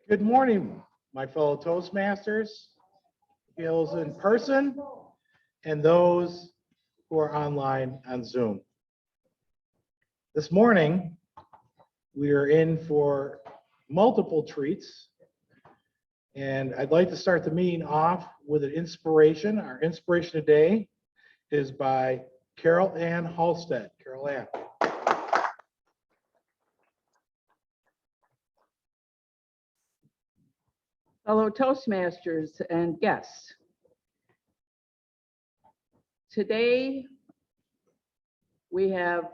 Good morning, my fellow Toastmasters, those in person and those who are online on Zoom. This morning, we are in for multiple treats, and I'd like to start the meeting off with an inspiration. Our inspiration today is by Carol Ann Halstead. Carol Ann. Fellow Toastmasters and guests. Today, we have,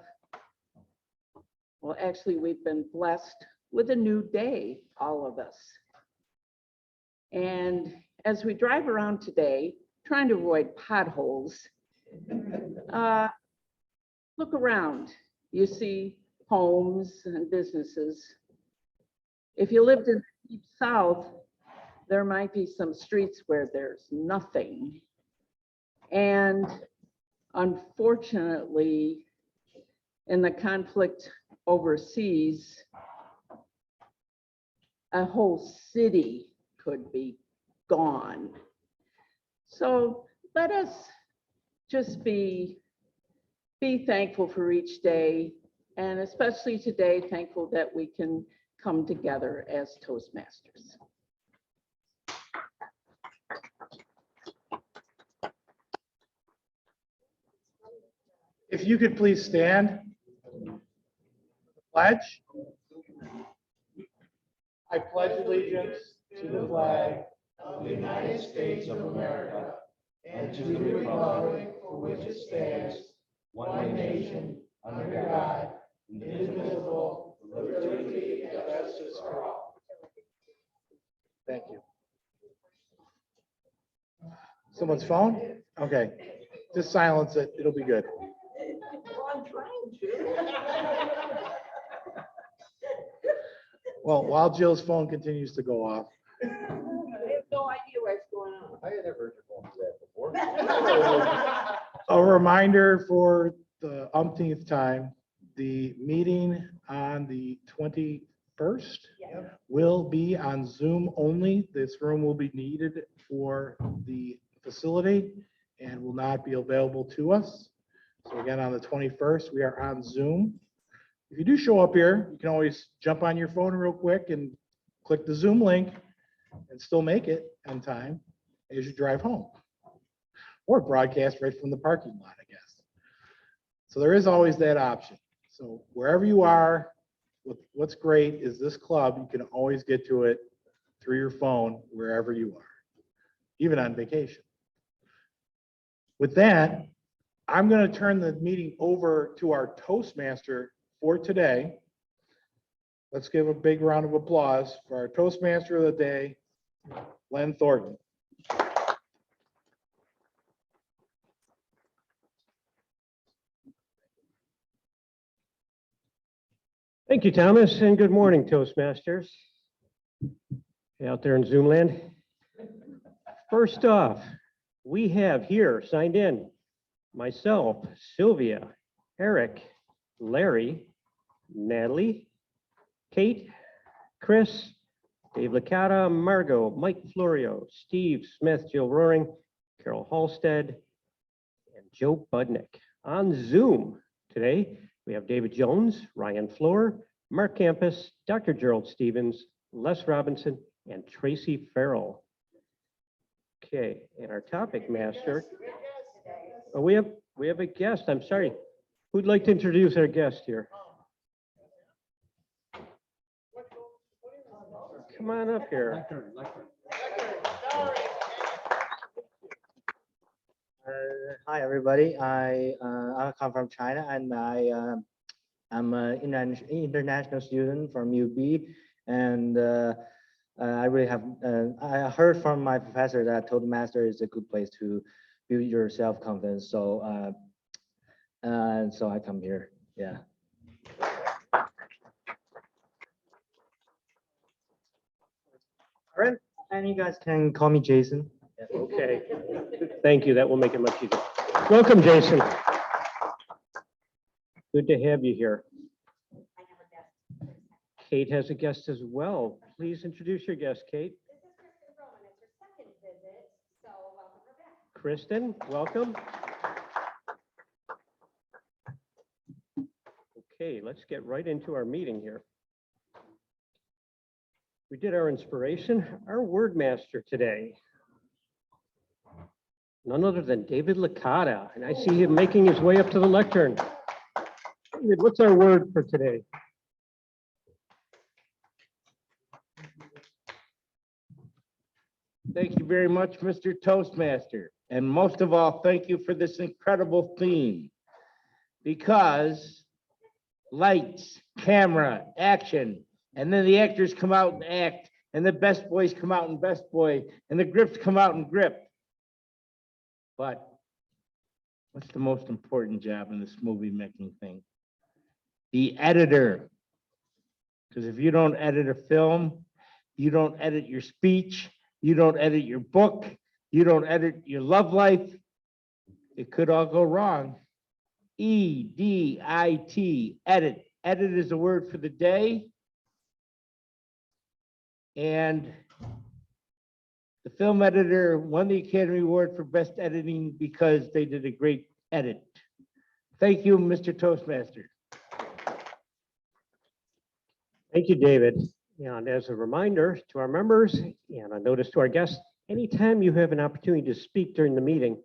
well, actually, we've been blessed with a new day, all of us. And as we drive around today, trying to avoid potholes, look around. You see homes and businesses. If you lived in the deep south, there might be some streets where there's nothing. And unfortunately, in the conflict overseas, a whole city could be gone. So let us just be thankful for each day, and especially today, thankful that we can come together as Toastmasters. If you could please stand. Pledge. I pledge allegiance to the flag of the United States of America and to the republic for which it stands, one nation, under God, indivisible, with liberty and justice for all. Thank you. Someone's phone? Okay. Just silence it. It'll be good. I'm trying to. Well, while Jill's phone continues to go off. I have no idea what's going on. I had never heard your phone do that before. A reminder for the umpteenth time, the meeting on the 21st will be on Zoom only. This room will be needed for the facility and will not be available to us. So again, on the 21st, we are on Zoom. If you do show up here, you can always jump on your phone real quick and click the Zoom link and still make it on time as you drive home. Or broadcast right from the parking lot, I guess. So there is always that option. So wherever you are, what's great is this club, you can always get to it through your phone wherever you are, even on vacation. With that, I'm going to turn the meeting over to our Toastmaster for today. Let's give a big round of applause for our Toastmaster of the day, Len Thornton. Thank you, Thomas, and good morning, Toastmasters. Out there in Zoom land. First off, we have here signed in myself, Sylvia, Eric, Larry, Natalie, Kate, Chris, Dave Licata, Margot, Mike Florio, Steve Smith, Jill Roaring, Carol Halstead, and Joe Budnick. On Zoom today, we have David Jones, Ryan Floor, Mark Campus, Dr. Gerald Stevens, Les Robinson, and Tracy Farrell. Okay, and our topic master. Oh, we have a guest. I'm sorry. Who'd like to introduce our guest here? Come on up here. Hi, everybody. I come from China, and I'm an international student from UB, and I really have. I heard from my professor that Toastmaster is a good place to build your self-confidence. So, so I come here. Yeah. All right. And you guys can call me Jason. Okay. Thank you. That will make it much easier. Welcome, Jason. Good to have you here. Kate has a guest as well. Please introduce your guest, Kate. This is Kristen Roman. It's her second visit, so welcome her back. Kristen, welcome. Okay, let's get right into our meeting here. We did our inspiration, our word master today. None other than David Licata, and I see him making his way up to the lectern. David, what's our word for today? Thank you very much, Mr. Toastmaster. And most of all, thank you for this incredible theme. Because lights, camera, action, and then the actors come out and act, and the best boys come out and best boy, and the grips come out and grip. But what's the most important job in this movie making thing? The editor. Because if you don't edit a film, you don't edit your speech, you don't edit your book, you don't edit your love life, it could all go wrong. EDIT, edit. Edit is a word for the day. And the film editor won the Academy Award for Best Editing because they did a great edit. Thank you, Mr. Toastmaster. Thank you, David. And as a reminder to our members and a notice to our guests, anytime you have an opportunity to speak during the meeting,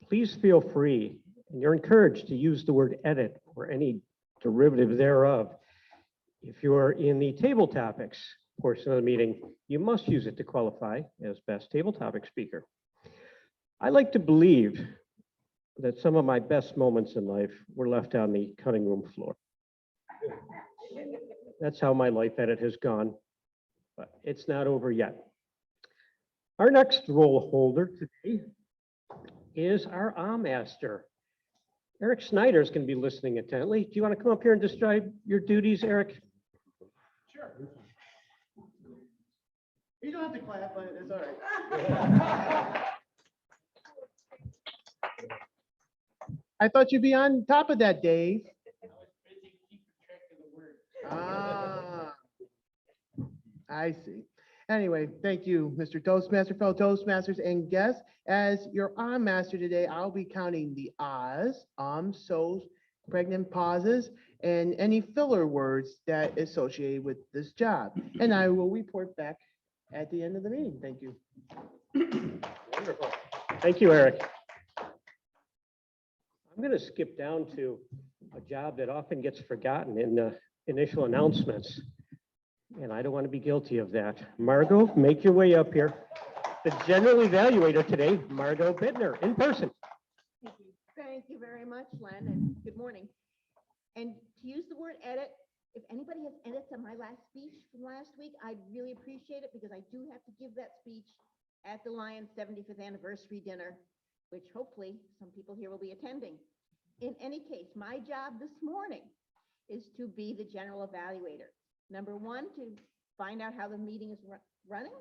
please feel free, and you're encouraged to use the word edit or any derivative thereof. If you're in the table topics portion of the meeting, you must use it to qualify as best table topic speaker. I like to believe that some of my best moments in life were left on the cutting room floor. That's how my life edit has gone, but it's not over yet. Our next role holder today is our master. Eric Snyder is going to be listening intently. Do you want to come up here and describe your duties, Eric? Sure. You don't have to clap, but it's all right. I thought you'd be on top of that, Dave. Ah, I see. Anyway, thank you, Mr. Toastmaster, fellow Toastmasters, and guests. As your master today, I'll be counting the ahs, so's, pregnant pauses, and any filler words that associated with this job. And I will report back at the end of the meeting. Thank you. Wonderful. Thank you, Eric. I'm going to skip down to a job that often gets forgotten in the initial announcements, and I don't want to be guilty of that. Margot, make your way up here. The general evaluator today, Margot Bittner, in person. Thank you very much, Len, and good morning. And to use the word edit, if anybody has edits on my last speech from last week, I'd really appreciate it because I do have to give that speech at the Lions 75th anniversary dinner, which hopefully some people here will be attending. In any case, my job this morning is to be the general evaluator. Number one, to find out how the meeting is running.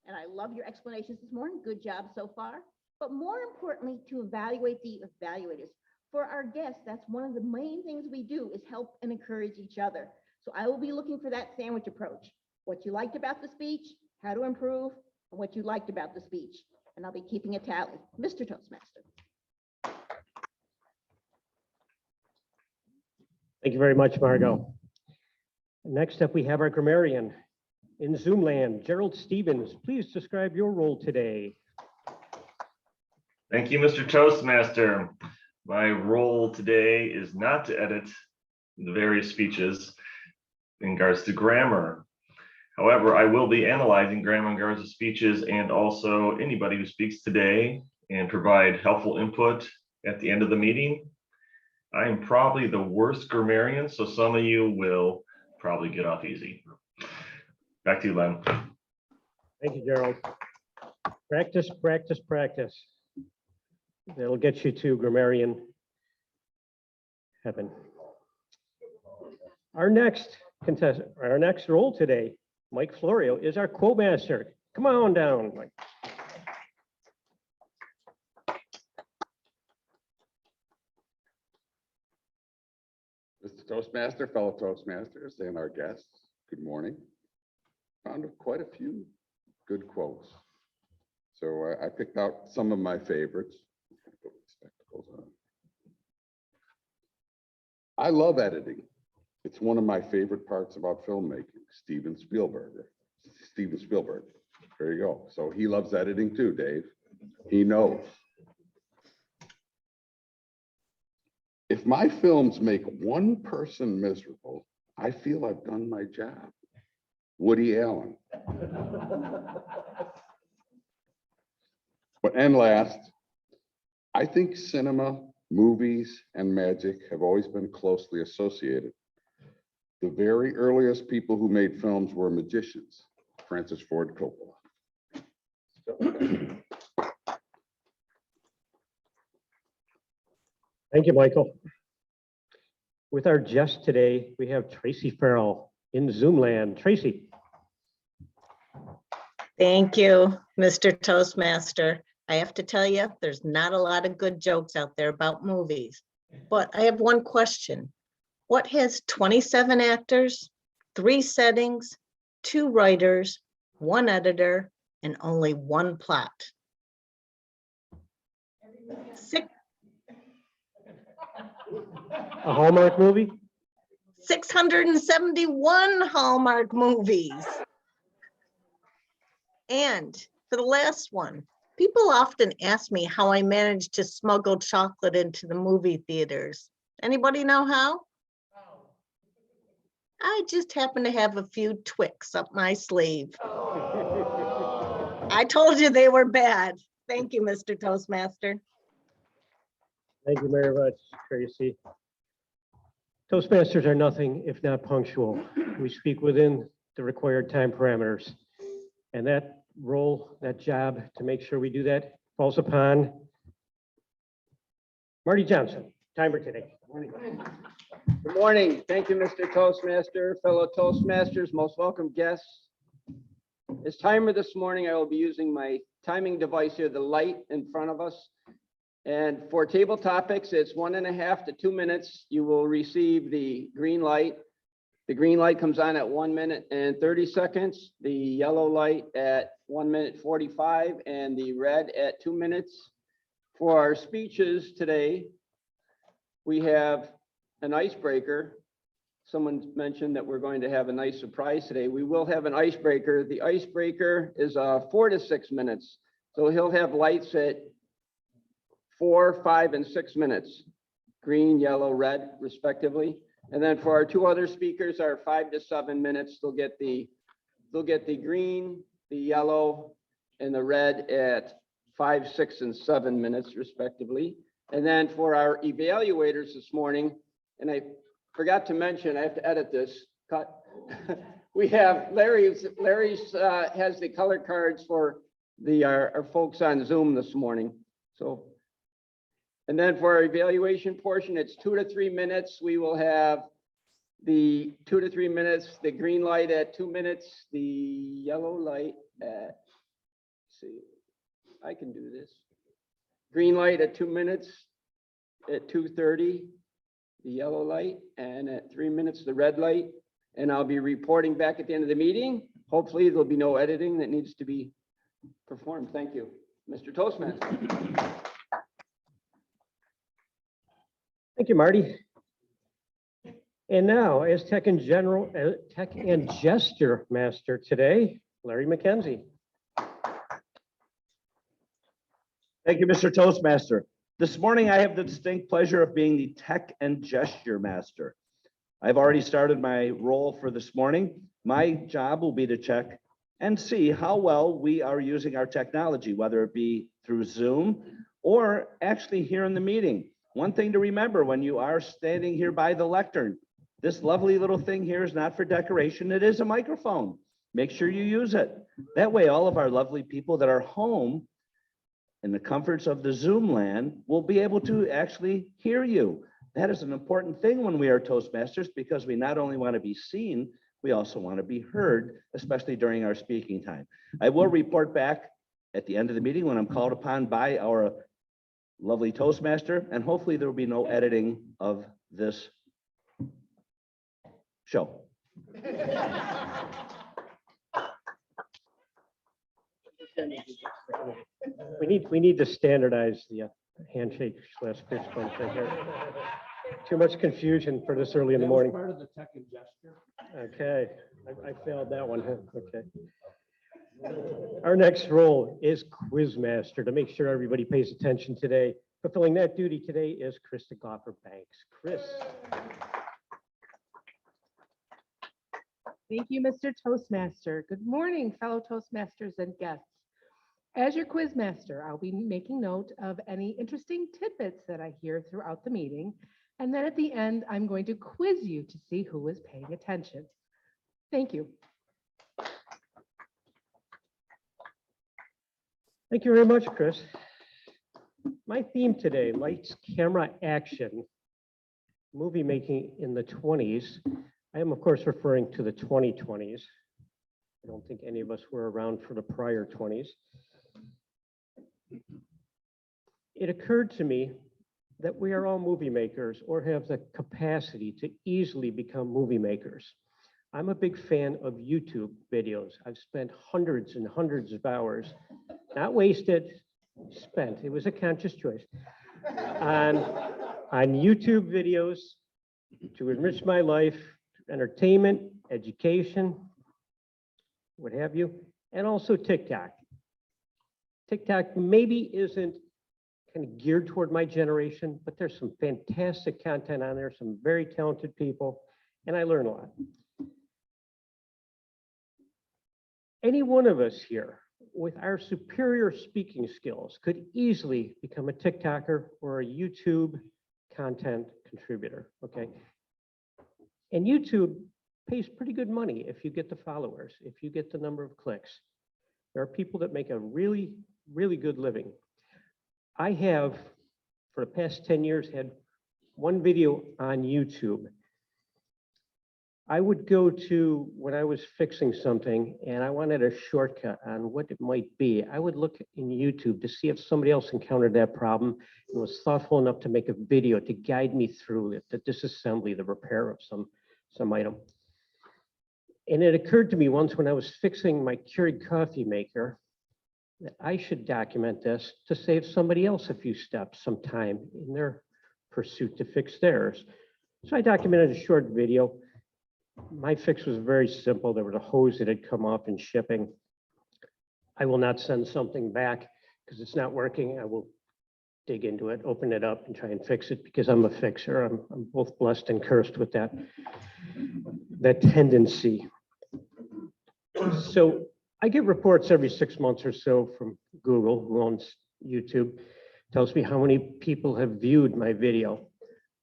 And I love your explanations this morning. Good job so far. But more importantly, to evaluate the evaluators. For our guests, that's one of the main things we do is help and encourage each other. So I will be looking for that sandwich approach. What you liked about the speech, how to improve, and what you liked about the speech. And I'll be keeping a tally. Mr. Toastmaster. Thank you very much, Margot. Next up, we have our grammarian in Zoom land, Gerald Stevens. Please describe your role today. Thank you, Mr. Toastmaster. My role today is not to edit the various speeches in regards to grammar. However, I will be analyzing grammar in regards to speeches and also anybody who speaks today and provide helpful input at the end of the meeting. I am probably the worst grammarian, so some of you will probably get off easy. Back to you, Len. Thank you, Gerald. Practice, practice, practice. That'll get you to grammarian heaven. Our next contestant, our next role today, Mike Florio, is our quote master. Come on down, Mike. Mr. Toastmaster, fellow Toastmasters, and our guests, Good morning. Found quite a few good quotes. So I picked out some of my favorites. Put my spectacles on. I love editing. It's one of my favorite parts about filmmaking. Steven Spielberg. There you go. So he loves editing too, Dave. He knows. If my films make one person miserable, I feel I've done my job. Woody Allen. And last, I think cinema, movies, and magic have always been closely associated. The very earliest people who made films were magicians, Francis Ford Coppola. Thank you, Michael. With our guest today, we have Tracy Farrell in Zoom land. Tracy. Thank you, Mr. Toastmaster. I have to tell you, there's not a lot of good jokes out there about movies, but I have one question. What has 27 actors, 3 settings, 2 writers, 1 editor, and only 1 plot? A Hallmark movie? 671 Hallmark movies. And for the last one, people often ask me how I managed to smuggle chocolate into the movie theaters. Anybody know how? I just happen to have a few Twix up my sleeve. I told you they were bad. Thank you, Mr. Toastmaster. Thank you very much, Tracy. Toastmasters are nothing if not punctual. We speak within the required time parameters. And that role, that job to make sure we do that falls upon Marty Johnson, timer today. Good morning. Thank you, Mr. Toastmaster, fellow Toastmasters, most welcome guests. As timer this morning, I will be using my timing device here, the light in front of us. And for table topics, it's 1.5 to 2 minutes. You will receive the green light. The green light comes on at 1 minute and 30 seconds, the yellow light at 1 minute 45, and the red at 2 minutes. For our speeches today, we have an icebreaker. Someone mentioned that we're going to have a nice surprise today. We will have an icebreaker. The icebreaker is 4 to 6 minutes. So he'll have lights at 4, 5, and 6 minutes, green, yellow, red, respectively. And then for our 2 other speakers are 5 to 7 minutes. They'll get the green, the yellow, and the red at 5, 6, and 7 minutes, respectively. And then for our evaluators this morning, and I forgot to mention, I have to edit this, cut. We have Larry's has the color cards for our folks on Zoom this morning. So, and then for our evaluation portion, it's 2 to 3 minutes. We will have the 2 to 3 minutes, the green light at 2 minutes, the yellow light at, let's see, I can do this. Green light at 2 minutes at 2:30, the yellow light, and at 3 minutes, the red light. And I'll be reporting back at the end of the meeting. Hopefully there'll be no editing that needs to be performed. Thank you, Mr. Toastmaster. Thank you, Marty. And now, as tech and gesture master today, Larry McKenzie. Thank you, Mr. Toastmaster. This morning, I have the distinct pleasure of being the tech and gesture master. I've already started my role for this morning. My job will be to check and see how well we are using our technology, whether it be through Zoom or actually here in the meeting. One thing to remember when you are standing here by the lectern, this lovely little thing here is not for decoration. It is a microphone. Make sure you use it. That way, all of our lovely people that are home in the comforts of the Zoom land will be able to actually hear you. That is an important thing when we are Toastmasters, because we not only want to be seen, we also want to be heard, especially during our speaking time. I will report back at the end of the meeting when I'm called upon by our lovely Toastmaster, and hopefully there will be no editing of this show. We need to standardize the handshake slash fist bump thing here. Too much confusion for this early in the morning. Part of the tech and gesture. Okay, I failed that one, huh? Okay. Our next role is Quizmaster, to make sure everybody pays attention today. Fulfilling that duty today is Krista Goffer Banks. Chris. Thank you, Mr. Toastmaster. Good morning, fellow Toastmasters and guests. As your Quizmaster, I'll be making note of any interesting tidbits that I hear throughout the meeting. And then at the end, I'm going to quiz you to see who is paying attention. Thank you. Thank you very much, Chris. My theme today, lights, camera, action, movie making in the 20s. I am, of course, referring to the 2020s. I don't think any of us were around for the prior 20s. It occurred to me that we are all movie makers or have the capacity to easily become movie makers. I'm a big fan of YouTube videos. I've spent hundreds and hundreds of hours, not wasted, spent. It was a conscious choice on YouTube videos to enrich my life, entertainment, education, what have you, and also TikTok. TikTok maybe isn't kind of geared toward my generation, but there's some fantastic content on there, some very talented people, and I learn a lot. Any one of us here with our superior speaking skills could easily become a TikToker or a YouTube content contributor, okay? And YouTube pays pretty good money if you get the followers, if you get the number of clicks. There are people that make a really, really good living. I have, for the past 10 years, had one video on YouTube. I would go to, when I was fixing something and I wanted a shortcut on what it might be, I would look in YouTube to see if somebody else encountered that problem and was thoughtful enough to make a video to guide me through it, the disassembly, the repair of some item. And it occurred to me once when I was fixing my Keurig coffee maker that I should document this to save somebody else a few steps, some time in their pursuit to fix theirs. So I documented a short video. My fix was very simple. There was a hose that had come off in shipping. I will not send something back because it's not working. I will dig into it, open it up and try and fix it because I'm a fixer. I'm both blessed and cursed with that tendency. So I get reports every 6 months or so from Google, who owns YouTube, tells me how many people have viewed my video.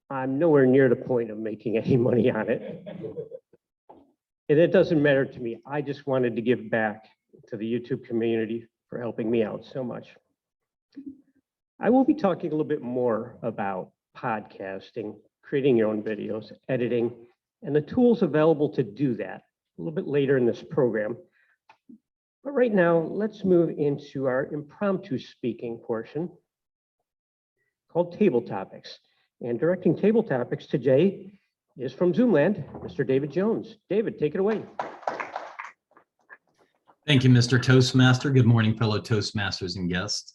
I'm nowhere near the point of making any money on it. And it doesn't matter to me. I just wanted to give back to the YouTube community for helping me out so much. I will be talking a little bit more about podcasting, creating your own videos, editing, and the tools available to do that a little bit later in this program. But right now, let's move into our impromptu speaking portion called Table Topics. And directing Table Topics today is from Zoomland, Mr. David Jones. David, take it away. Thank you, Mr. Toastmaster. Good morning, fellow Toastmasters and guests.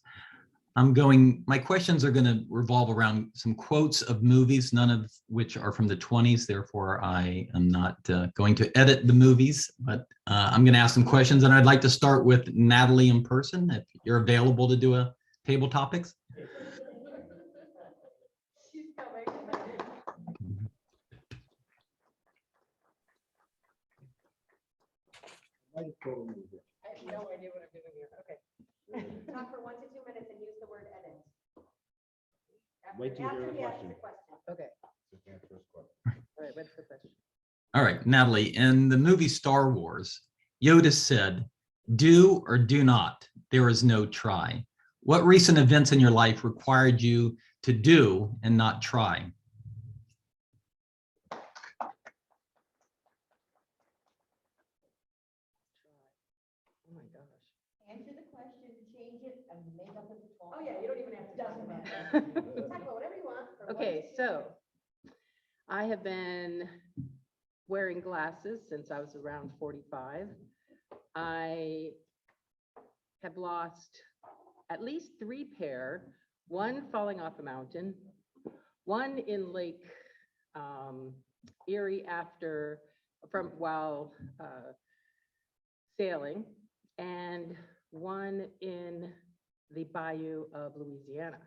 My questions are going to revolve around some quotes of movies, none of which are from the 20s. Therefore, I am not going to edit the movies, but I'm going to ask some questions. And I'd like to start with Natalie in person, if you're available to do a table topics. She's coming. I have no idea what I'm doing here. Okay. Talk for 1 to 2 minutes and use the word edit. Wait till you hear the After he asks question. Okay. All right, what's the question? All right, Natalie, in the movie Star Wars, Yoda said, "Do or do not, there is no try." What recent events in your life required you to do and not try? Oh my gosh. Answer the question, change it, and make up a default. Oh, yeah, you don't even have to. Doesn't matter. Talk about whatever you want. for 1 to Okay, 2 so I have been wearing glasses since I was around 45. I have lost at least 3 pair, one falling off a mountain, one in Lake Erie while sailing, and one in the bayou of Louisiana.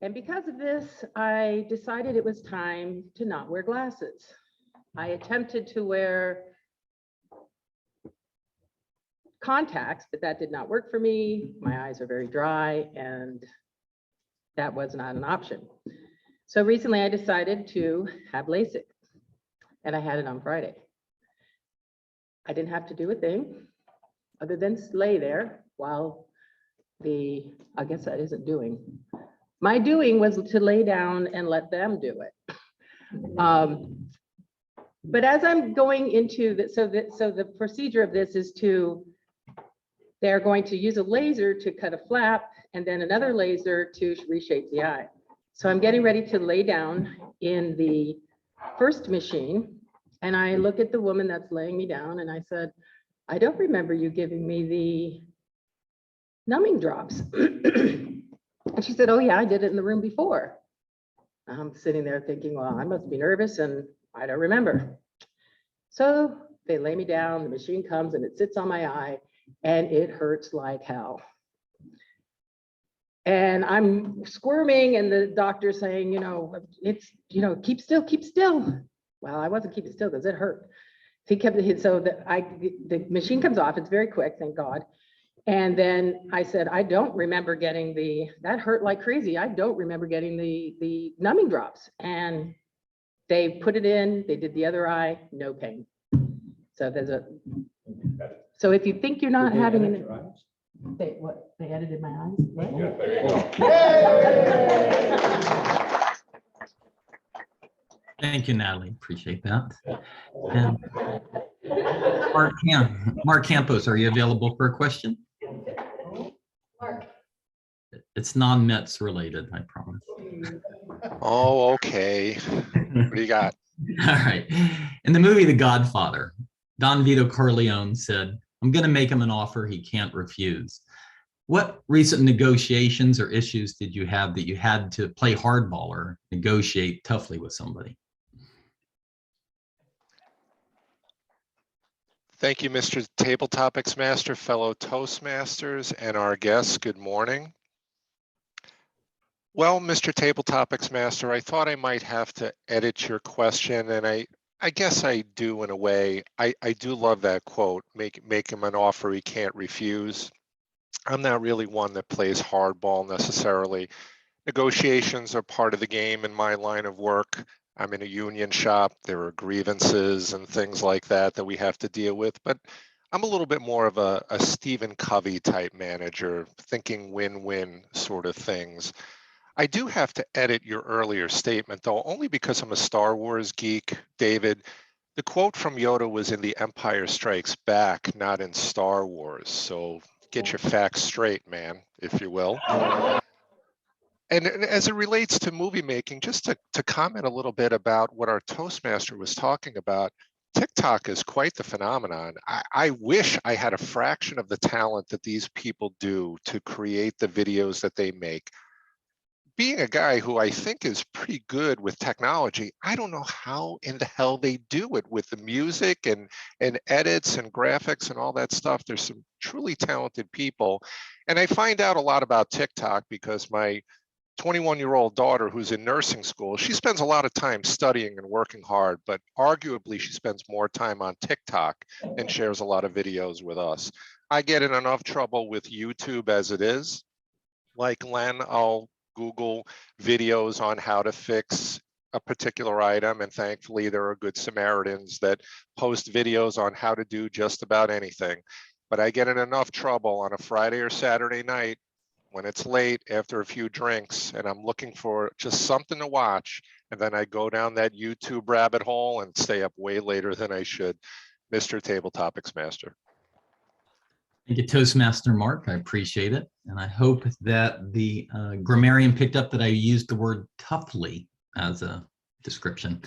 And because of this, I decided it was time to not wear glasses. I attempted to wear contacts, but that did not work for me. My eyes are very dry, and that was not an option. So recently I decided to have LASIK, and I had it on Friday. I didn't have to do a thing other than lay there while I guess that isn't doing. My doing was to lay down and let them do it. But as I'm going into so the procedure of this is they're going to use a laser to cut a flap and then another laser to reshape the eye. So I'm getting ready to lay down in the first machine, and I look at the woman that's laying me down and I said, I don't remember you giving me the numbing drops. And she said, oh yeah, I did it in the room before. I'm sitting there thinking, well, I must be nervous and I don't remember. So they lay me down, the machine comes and it sits on my eye and it hurts like hell. And I'm squirming and the doctor's saying, keep still, keep still. Well, I wasn't keeping still because it hurt. The machine comes off, it's very quick, thank God. And then I said, I don't remember getting that hurt like crazy. I don't remember getting the numbing drops. And they put it in, they did the other eye, no pain. So so if you think you're not having they edited my eyes? Thank you, Natalie. Appreciate that. And Mark Campos, are you available for a question? Mark. It's non-Mets related, I promise. Oh, okay. What do you got? All right. In the movie The Godfather, Don Vito Corleone said, I'm going to make him an offer he can't refuse. What recent negotiations or issues did you have that you had to play hardball or negotiate toughly with somebody? Thank you, Mr. Table Topics Master, fellow Toastmasters, and our guests. Good morning. Well, Mr. Table Topics Master, I thought I might have to edit your question, and I guess I do in a way. I do love that quote, make him an offer he can't refuse. I'm not really one that plays hardball necessarily. Negotiations are part of the game in my line of work. I'm in a union shop. There are grievances and things like that we have to deal with, but I'm a little bit more of a Stephen Covey type manager, thinking win-win sort of things. I do have to edit your earlier statement, though, only because I'm a Star Wars geek, David. The quote from Yoda was in The Empire Strikes Back, not in Star Wars. So get your facts straight, man, if you will. And as it relates to movie making, just to comment a little bit about what our Toastmaster was talking about, TikTok is quite the phenomenon. I wish I had a fraction of the talent that these people do to create the videos that they make. Being a guy who I think is pretty good with technology, I don't know how in the hell they do it with the music and edits and graphics and all that stuff. There's some truly talented people. And I find out a lot about TikTok because my 21-year-old daughter who's in nursing school, she spends a lot of time studying and working hard, but arguably she spends more time on TikTok and shares a lot of videos with us. I get in enough trouble with YouTube as it is. Like Len, I'll Google videos on how to fix a particular item, and thankfully there are good Samaritans that post videos on how to do just about anything. But I get in enough trouble on a Friday or Saturday night when it's late after a few drinks and I'm looking for just something to watch, and then I go down that YouTube rabbit hole and stay up way later than I should. Mr. Table Topics Master. Thank you, Toastmaster Mark. I appreciate it. And I hope that the grammarian picked up that I used the word toughly as a description.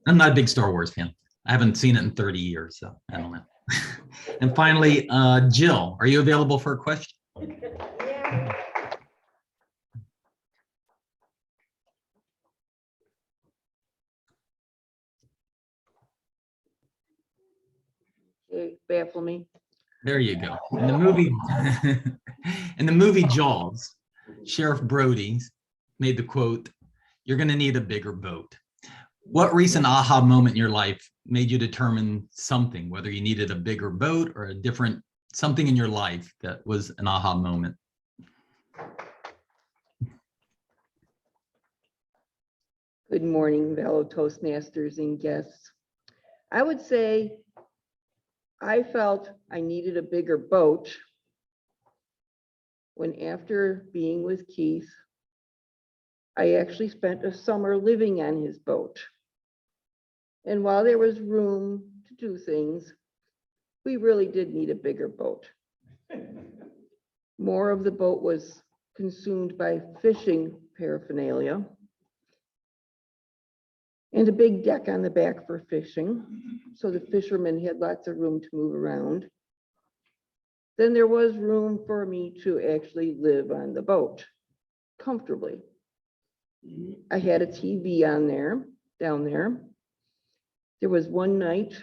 I'm not a big Star Wars fan. I haven't seen it in 30 years, so I don't know. And finally, Jill, are you available for a question? Baffle me. There you go. In the movie, in the movie Jaws, Sheriff Brody made the quote, "You're going to need a bigger boat." What recent aha moment in your life made you determine something, whether you needed a bigger boat or a different something in your life that was an aha moment? Good morning, fellow Toastmasters and guests. I would say I felt I needed a bigger boat when, after being with Keith, I actually spent a summer living on his boat. And while there was room to do things, we really did need a bigger boat. More of the boat was consumed by fishing paraphernalia and a big deck on the back for fishing, so the fishermen had lots of room to move around. Then there was room for me to actually live on the boat comfortably. I had a TV on there, down there. There was one night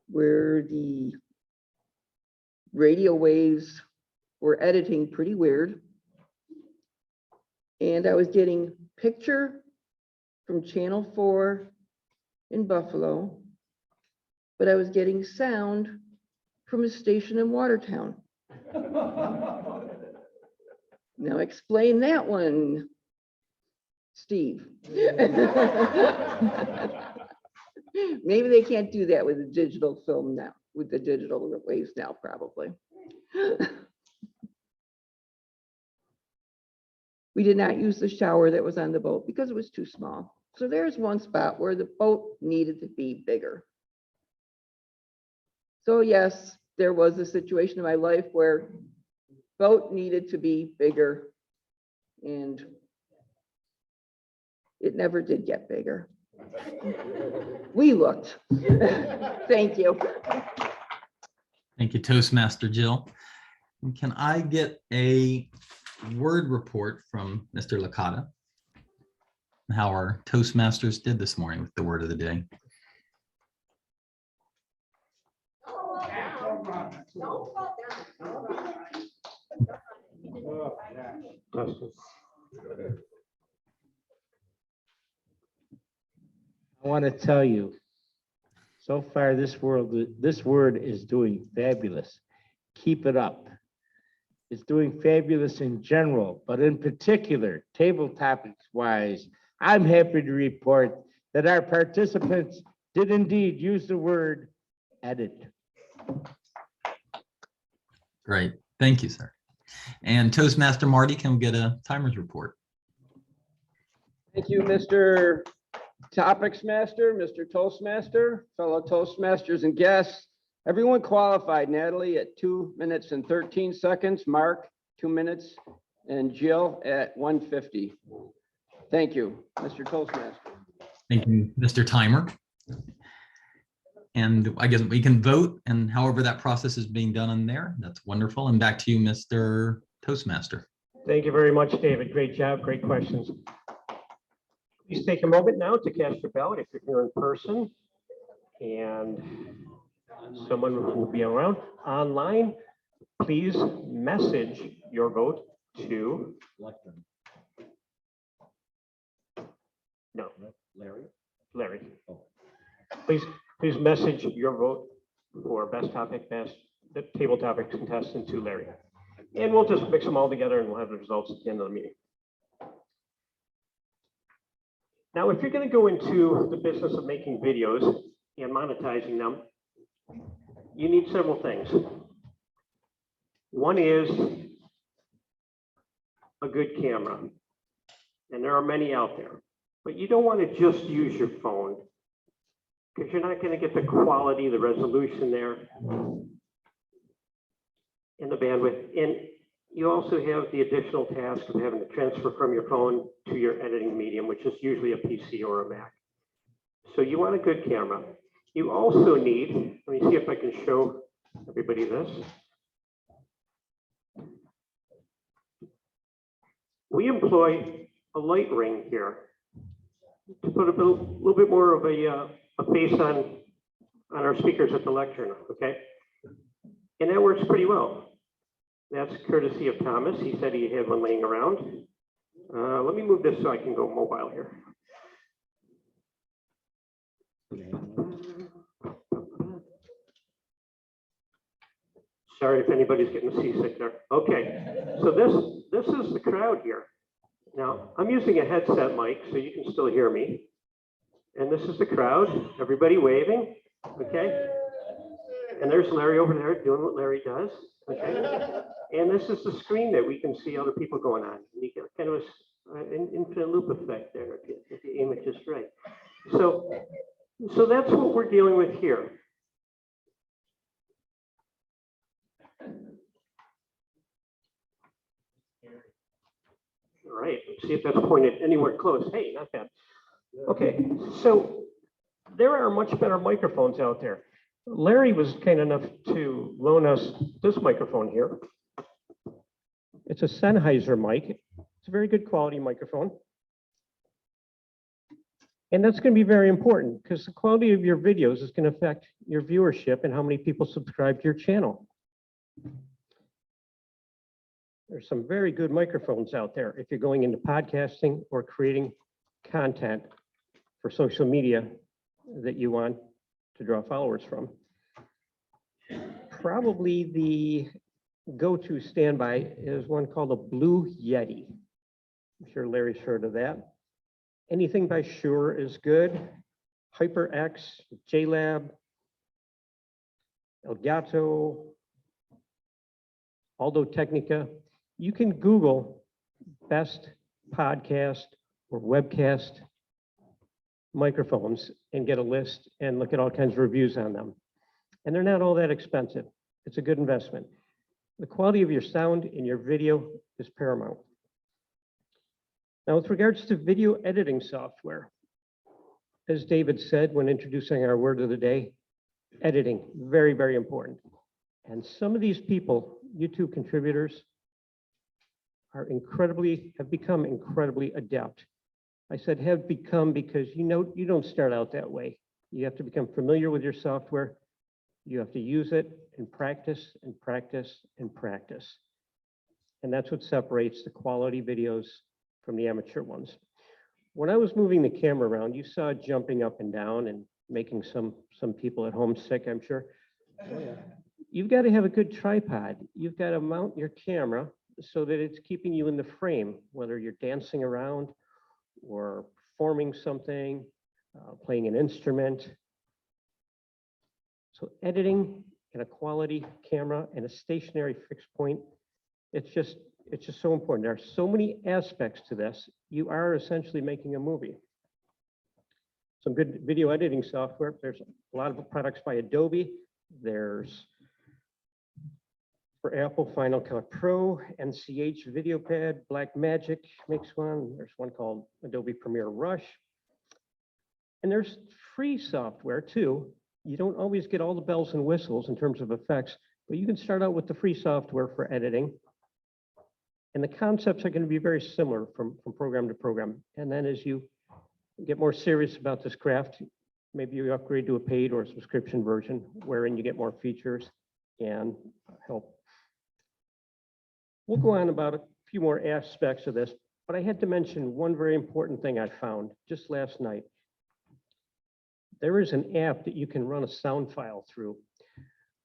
where the radio waves were editing pretty weird, and I was getting picture from Channel 4 in Buffalo, but I was getting sound from a station in Watertown. Now explain that one, Steve. Maybe they can't do that with a digital film now, with the digital waves now, probably. We did not use the shower that was on the boat because it was too small. So there's one spot where the boat needed to be bigger. So yes, there was a situation in my life where boat needed to be bigger, and it never did get bigger. We looked. Thank you. Thank you, Toastmaster Jill. And can I get a word report from Mr. Licata? How our Toastmasters did this morning with the word of the day. I want to tell you, so far this word is doing fabulous. Keep it up. It's doing fabulous in general, but in particular, table topics wise, I'm happy to report that our participants did indeed use the word edit. Great. Thank you, sir. And Toastmaster Marty, can we get a timer's report? Thank you, Mr. Topics Master, Mr. Toastmaster, fellow Toastmasters and guests. Everyone qualified. Natalie at 2 minutes and 13 seconds, Mark 2 minutes, and Jill at 1:50. Thank you, Mr. Toastmaster. Thank you, Mr. Timer. And I guess we can vote, and however that process is being done in there, that's wonderful. And back to you, Mr. Toastmaster. Thank you very much, David. Great job, great questions. Please take a moment now to cast your ballot if you're here in person, and someone will be around. Online, please message your vote to Larry. Please message your vote for best topic, the table topic contestant to Larry. And we'll just mix them all together and we'll have the results at the end of the meeting. Now, if you're going to go into the business of making videos and monetizing them, you need several things. One is a good camera, and there are many out there, but you don't want to just use your phone because you're not going to get the quality, the resolution there, and the bandwidth. And you also have the additional task of having to transfer from your phone to your editing medium, which is usually a PC or a Mac. So you want a good camera. You also need, let me see if I can show everybody this. We employ a light ring here to put a little bit more of a face on our speakers at the lectern, okay? And that works pretty well. That's courtesy of Thomas. He said he had one laying around. Let me move this so I can go mobile here. Sorry if anybody's getting seasick there. Okay, so this is the crowd here. Now, I'm using a headset mic, so you can still hear me. And this is the crowd, everybody waving, okay? And there's Larry over there doing what Larry does, okay? And this is the screen that we can see other people going on. You get kind of an infinite loop effect there if you aim it just right. So that's what we're dealing with here. All right, let's see if that's pointed anywhere close. Hey, not bad. Okay, so there are much better microphones out there. Larry was kind enough to loan us this microphone here. It's a Sennheiser mic. It's a very good quality microphone. And that's going to be very important because the quality of your videos is going to affect your viewership and how many people subscribe to your channel. There's some very good microphones out there if you're going into podcasting or creating content for social media that you want to draw followers from. Probably the go-to standby is one called a Blue Yeti. I'm sure Larry's heard of that. Anything by Shure is good. HyperX, JLab, Elgato, Audio Technica. You can Google best podcast or webcast microphones and get a list and look at all kinds of reviews on them. And they're not all that expensive. It's a good investment. The quality of your sound in your video is paramount. Now, with regards to video editing software, as David said when introducing our word of the day, editing, very, very important. And some of these people, YouTube contributors, have become incredibly adept. I said have become because you don't start out that way. You have to become familiar with your software. You have to use it and practice and practice and practice. And that's what separates the quality videos from the amateur ones. When I was moving the camera around, you saw it jumping up and down and making some people at home sick, I'm sure. You've got to have a good tripod. You've got to mount your camera so that it's keeping you in the frame, whether you're dancing around or performing something, playing an instrument. So editing and a quality camera and a stationary fixed point, it's just so important. There are so many aspects to this. You are essentially making a movie. Some good video editing software. There's a lot of products by Adobe. There's for Apple, Final Cut Pro, NCH VideoPad, Blackmagic makes one. There's one called Adobe Premiere Rush. And there's free software too. You don't always get all the bells and whistles in terms of effects, but you can start out with the free software for editing. And the concepts are going to be very similar from program to program. And then as you get more serious about this craft, maybe you upgrade to a paid or a subscription version wherein you get more features and help. We'll go on about a few more aspects of this, but I had to mention one very important thing I found just last night. There is an app that you can run a sound file through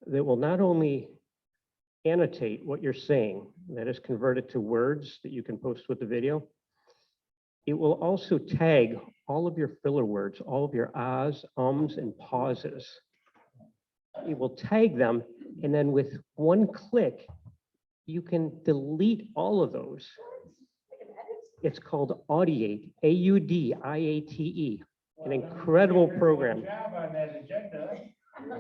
that will not only annotate what you're saying, that is converted to words that you can post with the video. It will also tag all of your filler words, all of your ahs, ums, and pauses. It will tag them, and then with one click, you can delete all of those. It's called Audiate, A-U-D-I-A-T-E, an incredible program.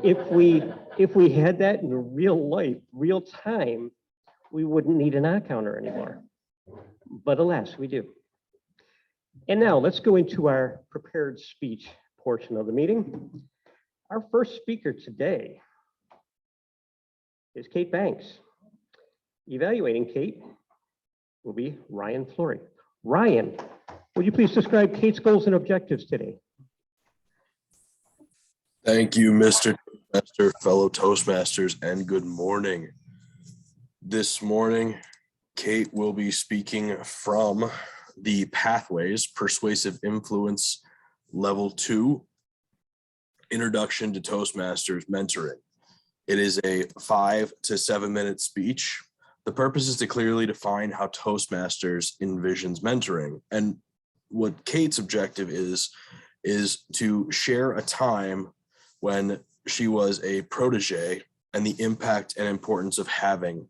If we had that in real life, real time, we wouldn't need an eye counter anymore. But alas, we do. And now let's go into our prepared speech portion of the meeting. Our first speaker today is Kate Banks. Evaluating Kate will be Ryan Flory. Ryan, would you please describe Kate's goals and objectives today? Thank you, Mr. Toastmaster, fellow Toastmasters, and good morning. This morning, Kate will be speaking from the Pathways Persuasive Influence Level 2 Introduction to Toastmasters Mentoring. It is a 5 to 7 minute speech. The purpose is to clearly define how Toastmasters envisions mentoring. And what Kate's objective is to share a time when she was a protege and the impact and importance of having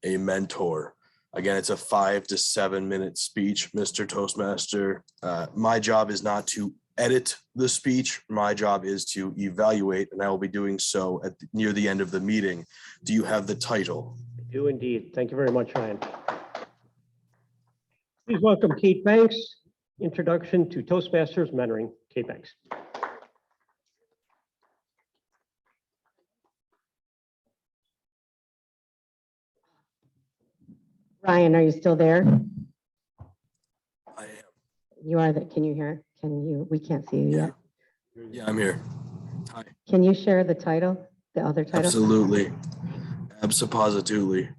a mentor. Again, it's a 5 to 7 minute speech, Mr. Toastmaster. My job is not to edit the speech. My job is to evaluate, and I will be doing so near the end of the meeting. Do you have the title? I do indeed. Thank you very much, Ryan. Please welcome Kate Banks, Introduction to Toastmasters Mentoring. Kate Banks. Ryan, are you still there? I am. You are can you hear? We can't see you yet. Yeah, I'm here. Hi. Can you share the title, the other title? Absolutely. Absolutely.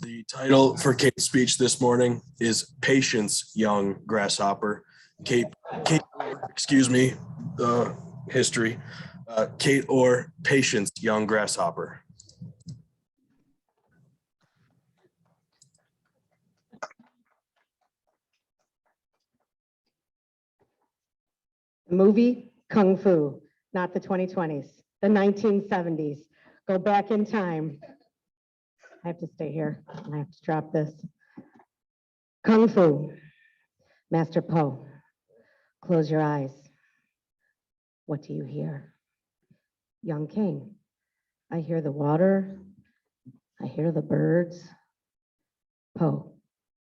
The title for Kate's speech this morning is Patience, Young Grasshopper. Kate, excuse me, history. Kate Orr, Patience, Young Grasshopper. Movie, Kung Fu, not the 2020s, the 1970s. Go back in time. I have to stay here. I have to drop this. Kung Fu, Master Po, close your eyes. What do you hear? Young King, I hear the water. I hear the birds. Po,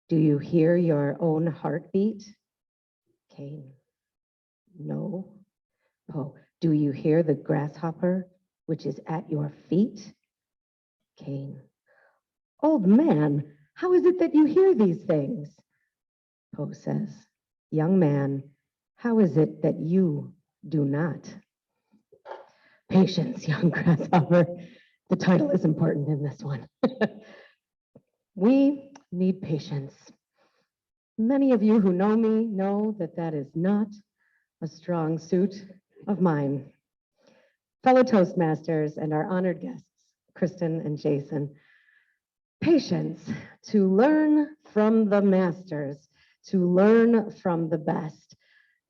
do you hear your own heartbeat? Cain, no. Po, do you hear the grasshopper which is at your feet? Cain, old man, how is it that you hear these things? Po says, young man, how is it that you do not? Patience, young grasshopper. The title is important in this one. We need patience. Many of you who know me know that that is not a strong suit of mine. Fellow Toastmasters and our honored guests, Kristen and Jason, patience to learn from the masters, to learn from the best.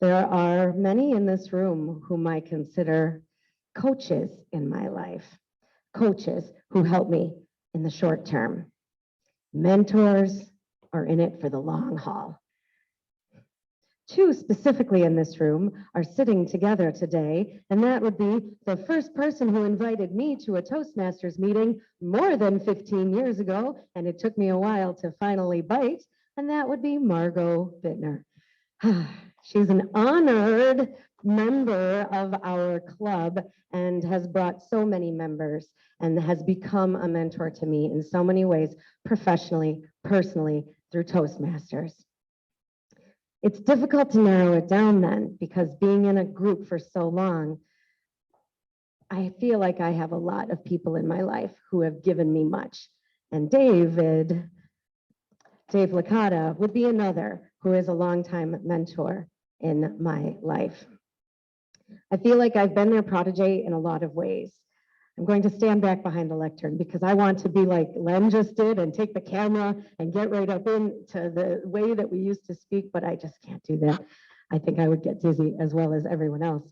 There are many in this room whom I consider coaches in my life, coaches who help me in the short term. Mentors are in it for the long haul. Two specifically in this room are sitting together today, and that would be the first person who invited me to a Toastmasters meeting more than 15 years ago, and it took me a while to finally bite, and that would be Margot Bittner. She's an honored member of our club and has brought so many members and has become a mentor to me in so many ways, professionally, personally, through Toastmasters. It's difficult to narrow it down then, because being in a group for so long, I feel like I have a lot of people in my life who have given me much. And Dave Licata would be another who is a longtime mentor in my life. I feel like I've been their protege in a lot of ways. I'm going to stand back behind the lectern because I want to be like Len just did and take the camera and get right up into the way that we used to speak, but I just can't do that. I think I would get dizzy as well as everyone else.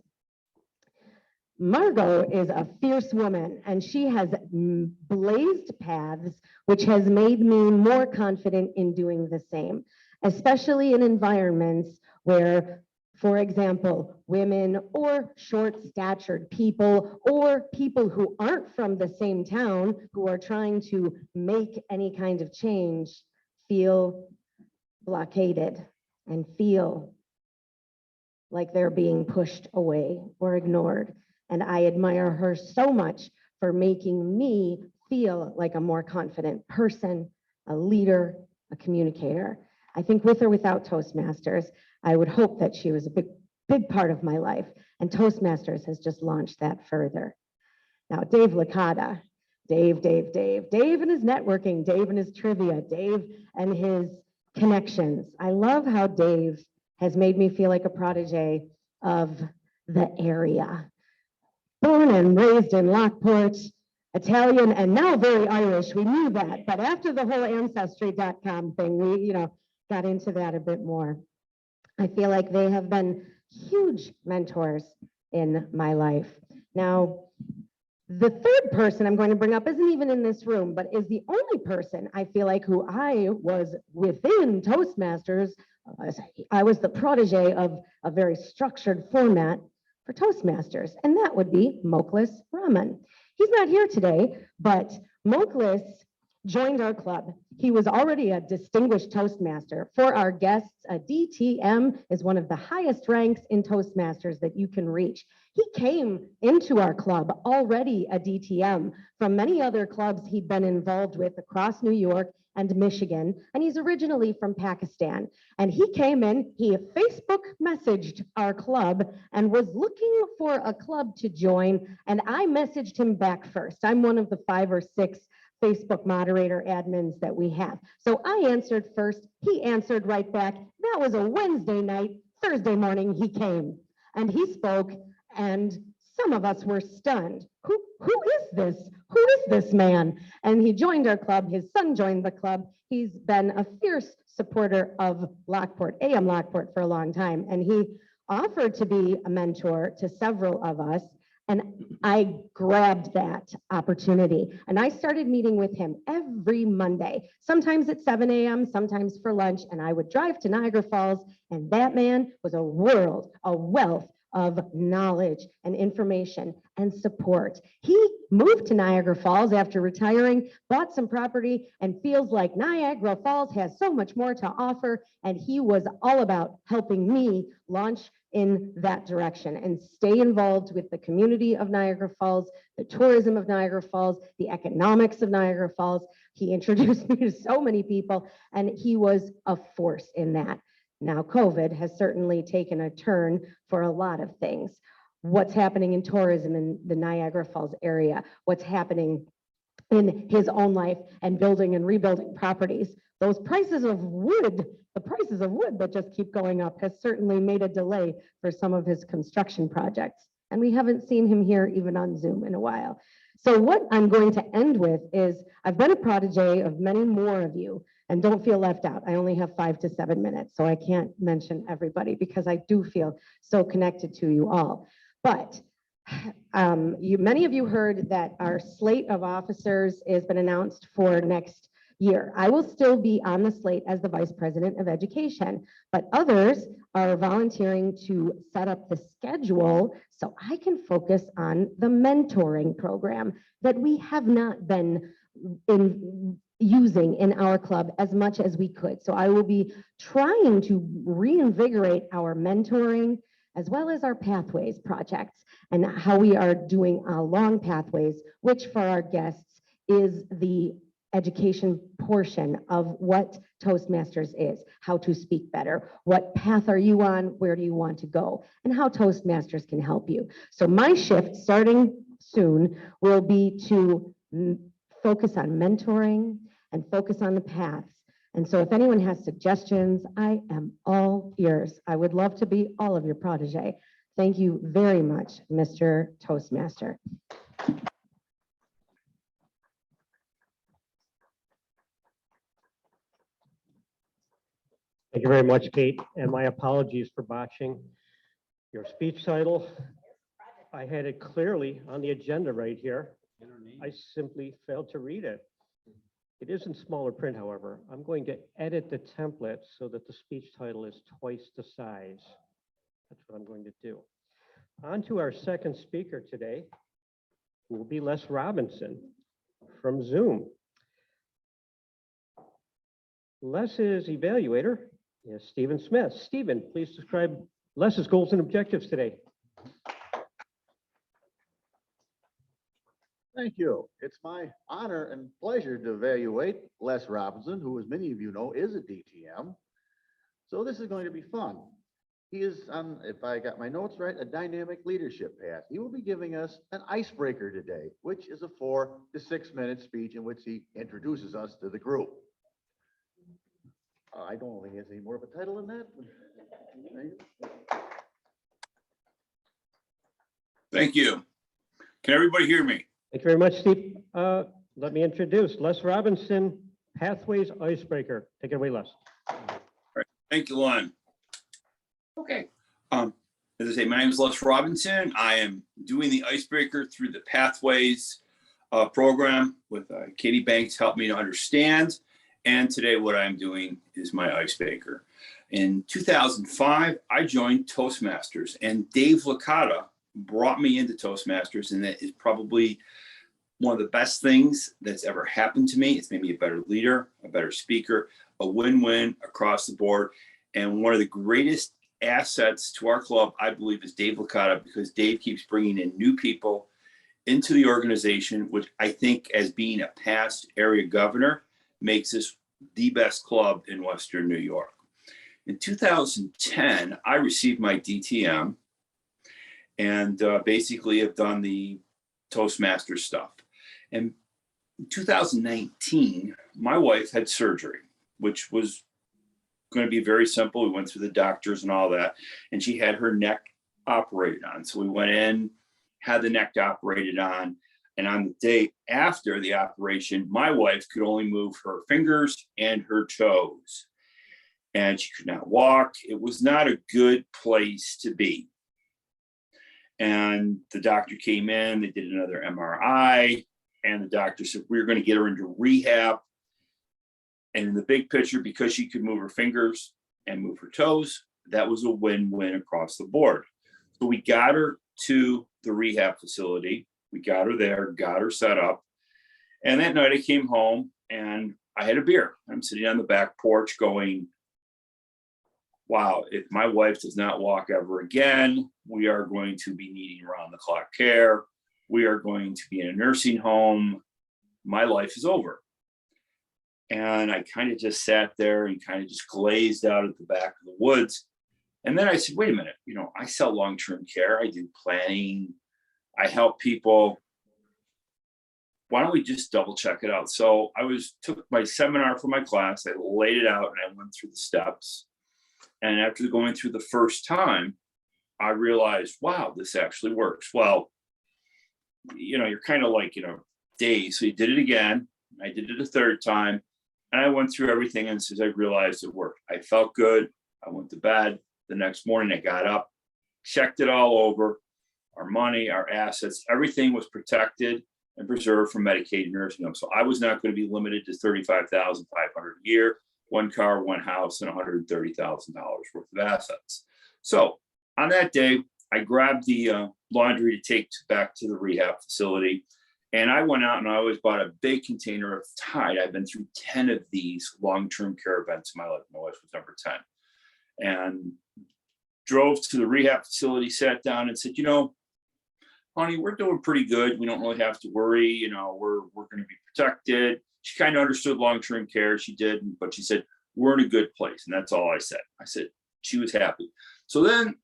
Margot is a fierce woman, and she has blazed paths, which has made me more confident in doing the same, especially in environments where, for example, women or short-statured people or people who aren't from the same town who are trying to make any kind of change feel blockaded and feel like they're being pushed away or ignored. And I admire her so much for making me feel like a more confident person, a leader, a communicator. I think with or without Toastmasters, I would hope that she was a big part of my life. And Toastmasters has just launched that further. Now, Dave Licata, Dave and his networking, Dave and his trivia, Dave and his connections. I love how Dave has made me feel like a protege of the area. Born and raised in Lockport, Italian and now very Irish. We knew that, but after the whole ancestry.com thing, we, got into that a bit more. I feel like they have been huge mentors in my life. Now, the third person I'm going to bring up isn't even in this room, but is the only person I feel like who I was within Toastmasters. I was the protege of a very structured format for Toastmasters, and that would be Moklis Rahman. He's not here today, but Moklis joined our club. He was already a distinguished Toastmaster. For our guests, a DTM is one of the highest ranks in Toastmasters that you can reach. He came into our club already a DTM from many other clubs he'd been involved with across New York and Michigan, and he's originally from Pakistan. And he came in, he Facebook messaged our club and was looking for a club to join, and I messaged him back first. I'm one of the 5 or 6 Facebook moderator admins that we have. So I answered first, he answered right back. That was a Wednesday night. Thursday morning he came and he spoke, and some of us were stunned. Who is this? Who is this man? And he joined our club. His son joined the club. He's been a fierce supporter of Lockport, AM Lockport, for a long time. And he offered to be a mentor to several of us. And I grabbed that opportunity. And I started meeting with him every Monday, sometimes at 7 a.m., sometimes for lunch. And I would drive to Niagara Falls. And that man was a wealth of knowledge and information and support. He moved to Niagara Falls after retiring, bought some property, and feels like Niagara Falls has so much more to offer. And he was all about helping me launch in that direction and stay involved with the community of Niagara Falls, the tourism of Niagara Falls, the economics of Niagara Falls. He introduced me to so many people, and he was a force in that. Now, COVID has certainly taken a turn for a lot of things. What's happening in tourism in the Niagara Falls area, what's happening in his own life and building and rebuilding properties. Those prices of wood, the prices of wood that just keep going up, has certainly made a delay for some of his construction projects. And we haven't seen him here even on Zoom in a while. So what I'm going to end with is, I've been a protege of many more of you, and don't feel left out. I only have 5 to 7 minutes, so I can't mention everybody because I do feel so connected to you all. But many of you heard that our slate of officers has been announced for next year. I will still be on the slate as the Vice President of Education, but others are volunteering to set up the schedule so I can focus on the mentoring program that we have not been using in our club as much as we could. So I will be trying to reinvigorate our mentoring as well as our pathways projects and how we are doing long pathways, which for our guests is the education portion of what Toastmasters is, how to speak better, what path are you on, where do you want to go, and how Toastmasters can help you. So my shift starting soon will be to focus on mentoring and focus on the paths. And so if anyone has suggestions, I am all ears. I would love to be all of your protege. Thank you very much, Mr. Toastmaster. Thank you very much, Kate, and my apologies for botching your speech title. I had it clearly on the agenda right here. I simply failed to read it. It is in smaller print, however. I'm going to edit the template so that the speech title is twice the size. That's what I'm going to do. On to our second speaker today, who will be Les Robinson from Zoom. Les's evaluator is Stephen Smith. Stephen, please describe Les's goals and objectives today. Thank you. It's my honor and pleasure to evaluate Les Robinson, who, as many of you know, is a DTM. So this is going to be fun. He is on, if I got my notes right, a dynamic leadership path. He will be giving us an icebreaker today, which is a 4 to 6 minute speech in which he introduces us to the group. I don't think he has any more of a title than that. Thank you. Can everybody hear me? Thank you very much, Steve. Let me introduce Les Robinson, Pathways Icebreaker. Take it away, Les. All right. Thank you, Lon. Okay. As I say, my name is Les Robinson. I am doing the icebreaker through the Pathways program with Katie Banks helped me to understand. And today what I'm doing is my icebreaker. In 2005, I joined Toastmasters, and Dave Licata brought me into Toastmasters, and that is probably one of the best things that's ever happened to me. It's made me a better leader, a better speaker, a win-win across the board. And one of the greatest assets to our club, I believe, is Dave Licata, because Dave keeps bringing in new people into the organization, which I think, as being a past area governor, makes this the best club in Western New York. In 2010, I received my DTM and basically have done the Toastmaster stuff. And in 2019, my wife had surgery, which was going to be very simple. We went through the doctors and all that, and she had her neck operated on. So we went in, had the neck operated on, and on the day after the operation, my wife could only move her fingers and her toes, and she could not walk. It was not a good place to be. And the doctor came in, they did another MRI, and the doctor said, we're going to get her into rehab. And in the big picture, because she could move her fingers and move her toes, that was a win-win across the board. So we got her to the rehab facility. We got her there, got her set up. And that night I came home and I had a beer. I'm sitting on the back porch going, wow, if my wife does not walk ever again, we are going to be needing round-the-clock care. We are going to be in a nursing home. My life is over. And I kind of just sat there and kind of just glazed out at the back of the woods. And then I said, wait a minute, you know, I sell long-term care. I do planning. I help people. Why don't we just double check it out? So I took my seminar for my class. I laid it out and I went through the steps. And after going through the first time, I realized, wow, this actually works. Well, you know, you're kind of like, you know, dazed. So you did it again. I did it a third time. And I went through everything, and since I realized it worked, I felt good. I went to bed. The next morning I got up, checked it all over. Our money, our assets, everything was protected and preserved from Medicaid nursing home. So I was not going to be limited to $35,500 a year, one car, one house, and $130,000 worth of assets. So on that day, I grabbed the laundry to take back to the rehab facility. And I went out and I always bought a big container of Tide. I've been through 10 of these long-term care events in my life. My wife was number 10. And drove to the rehab facility, sat down and said, you know, honey, we're doing pretty good. We don't really have to worry. You know, we're going to be protected. She kind of understood long-term care. She did, but she said, we're in a good place. And that's all I said. I said, she was happy. So then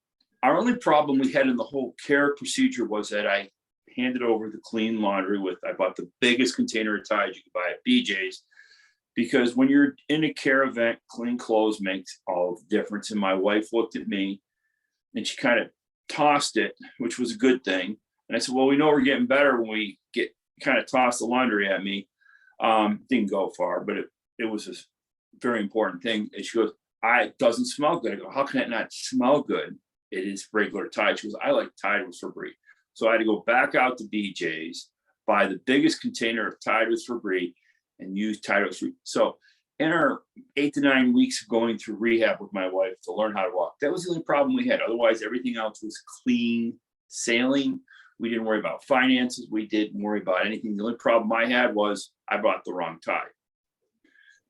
our only problem we had in the whole care procedure was that I handed over the clean laundry I bought the biggest container of Tide you could buy at BJ's, because when you're in a care event, clean clothes makes all the difference. And my wife looked at me and she kind of tossed it, which was a good thing. And I said, well, we know we're getting better when we kind of toss the laundry at me. Didn't go far, but it was a very important thing. And she goes, it doesn't smell good. I go, how can it not smell good? It is regular Tide. She goes, I like Tide with Febreze. So I had to go back out to BJ's, buy the biggest container of Tide with Febreze, and use Tide with Febreze. So in our 8 to 9 weeks of going through rehab with my wife to learn how to walk, that was the only problem we had. Otherwise, everything else was clean sailing. We didn't worry about finances. We didn't worry about anything. The only problem I had was I bought the wrong Tide.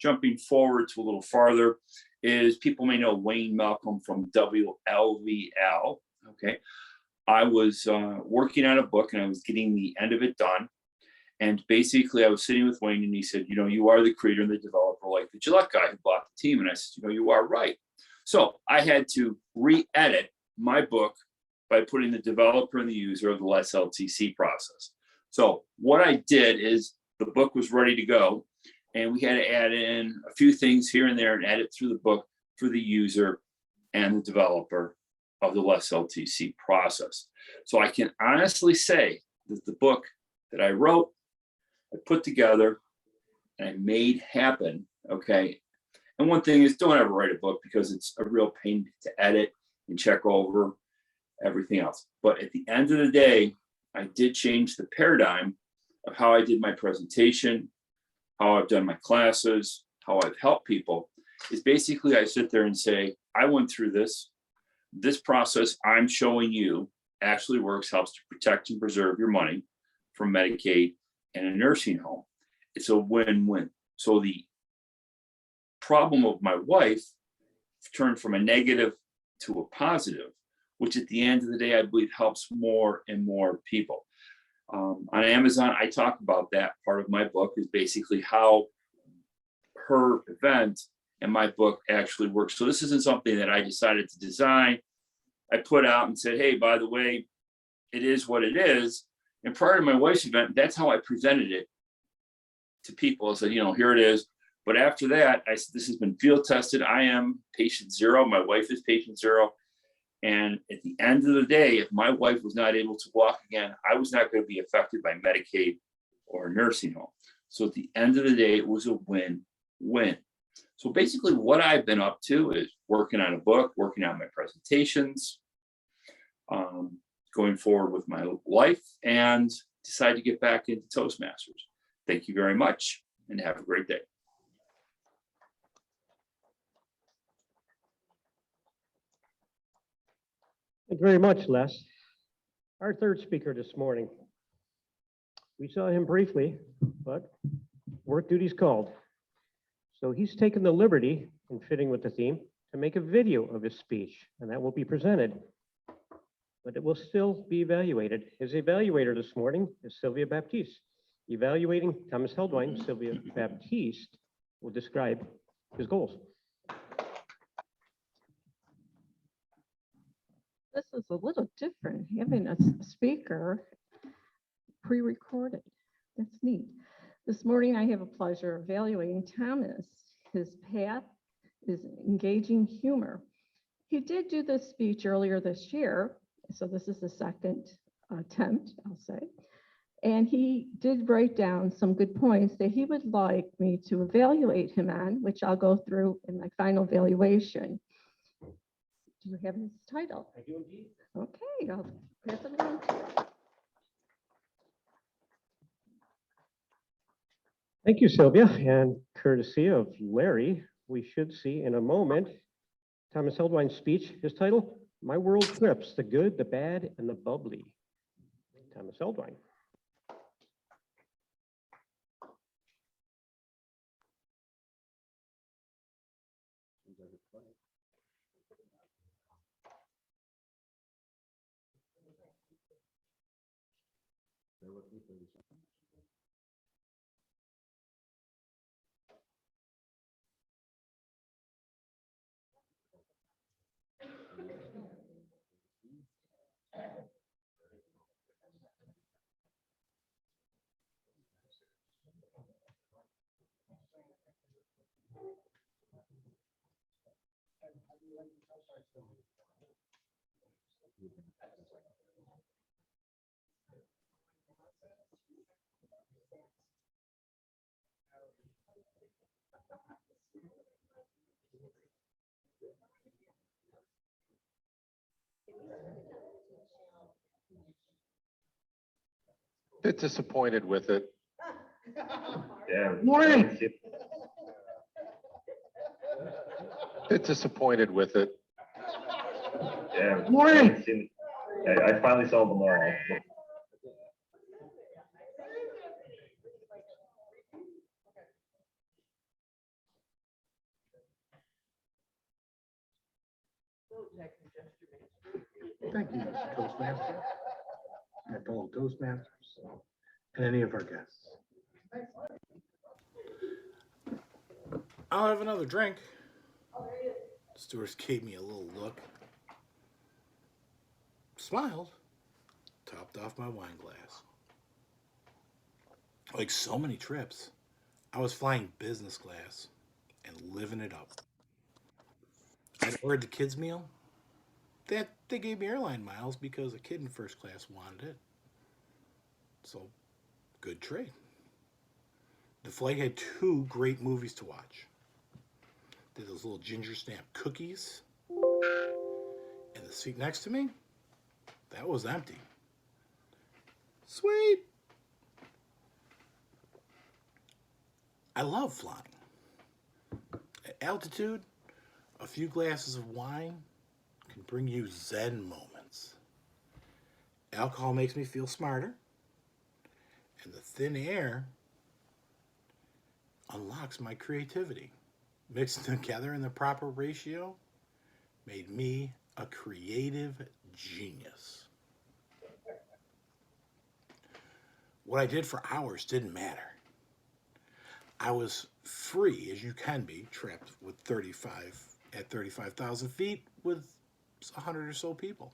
Jumping forward to a little farther, is people may know Wayne Malcolm from WLVL. Okay. I was working on a book and I was getting the end of it done. And basically I was sitting with Wayne and he said, you know, you are the creator and the developer like the Gillette guy who bought the team. And I said, you know, you are right. So I had to re-edit my book by putting the developer and the user of the less LTC process. So what I did is the book was ready to go and we had to add in a few things here and there and add it through the book for the user and the developer of the less LTC process. So I can honestly say that the book that I wrote, I put together and I made happen, okay? And one thing is don't ever write a book because it's a real pain to edit and check over everything else. But at the end of the day, I did change the paradigm of how I did my presentation, how I've done my classes, how I've helped people. Is basically I sit there and say, I went through this. This process I'm showing you actually works, helps to protect and preserve your money from Medicaid and a nursing home. It's a win-win. So the problem of my wife turned from a negative to a positive, which at the end of the day, I believe helps more and more people. On Amazon, I talk about that. Part of my book is basically how her event and my book actually works. So this isn't something that I decided to design. I put out and said, hey, by the way, it is what it is. And prior to my wife's event, that's how I presented it to people. I said, you know, here it is. But after that, I said, this has been field tested. I am patient zero. My wife is patient zero. And at the end of the day, if my wife was not able to walk again, I was not going to be affected by Medicaid or a nursing home. So at the end of the day, it was a win-win. So basically what I've been up to is working on a book, working on my presentations, going forward with my life, and decided to get back into Toastmasters. Thank you very much and have a great day. Thank you very much, Les. Our third speaker this morning. We saw him briefly, but work duty's called. So he's taken the liberty, in fitting with the theme, to make a video of his speech, and that will be presented, but it will still be evaluated. His evaluator this morning is Sylvia Baptiste. Evaluating Thomas Heldwine, Sylvia Baptiste will describe his goals. This is a little different, having a speaker pre-recorded. That's neat. This morning, I have a pleasure of evaluating Thomas. His path is engaging humor. He did do this speech earlier this year, so this is the second attempt, I'll say. And he did write down some good points that he would like me to evaluate him on, which I'll go through in my final evaluation. Do you have his title? I do indeed. Okay, I'll pass it on to you. Thank you, Sylvia, and courtesy of Larry, we should see in a moment Thomas Heldwine's speech. His title, My World Trips, the Good, the Bad, and the Bubbly. Thomas Heldwine. Bit disappointed with it. Yeah. Morning. Bit disappointed with it. Yeah. Morning. I finally saw them all. Thank you, Mr. Toastmaster, my fellow Toastmasters, and any of our guests. I'll have another drink. Stewardess gave me a little look, smiled, topped off my wine glass. Like so many trips, I was flying business class and living it up. I'd ordered the kids' meal. They gave me airline miles because a kid in first class wanted it. So, good trade. The flight had 2 great movies to watch. Did those little ginger snap cookies. And the seat next to me, that was empty. Sweet. I love flying. At altitude, a few glasses of wine can bring you Zen moments. Alcohol makes me feel smarter, and the thin air unlocks my creativity. Mixed together in the proper ratio made me a creative genius. What I did for hours didn't matter. I was free, as you can be, trapped with 35,000 feet with 100 or so people.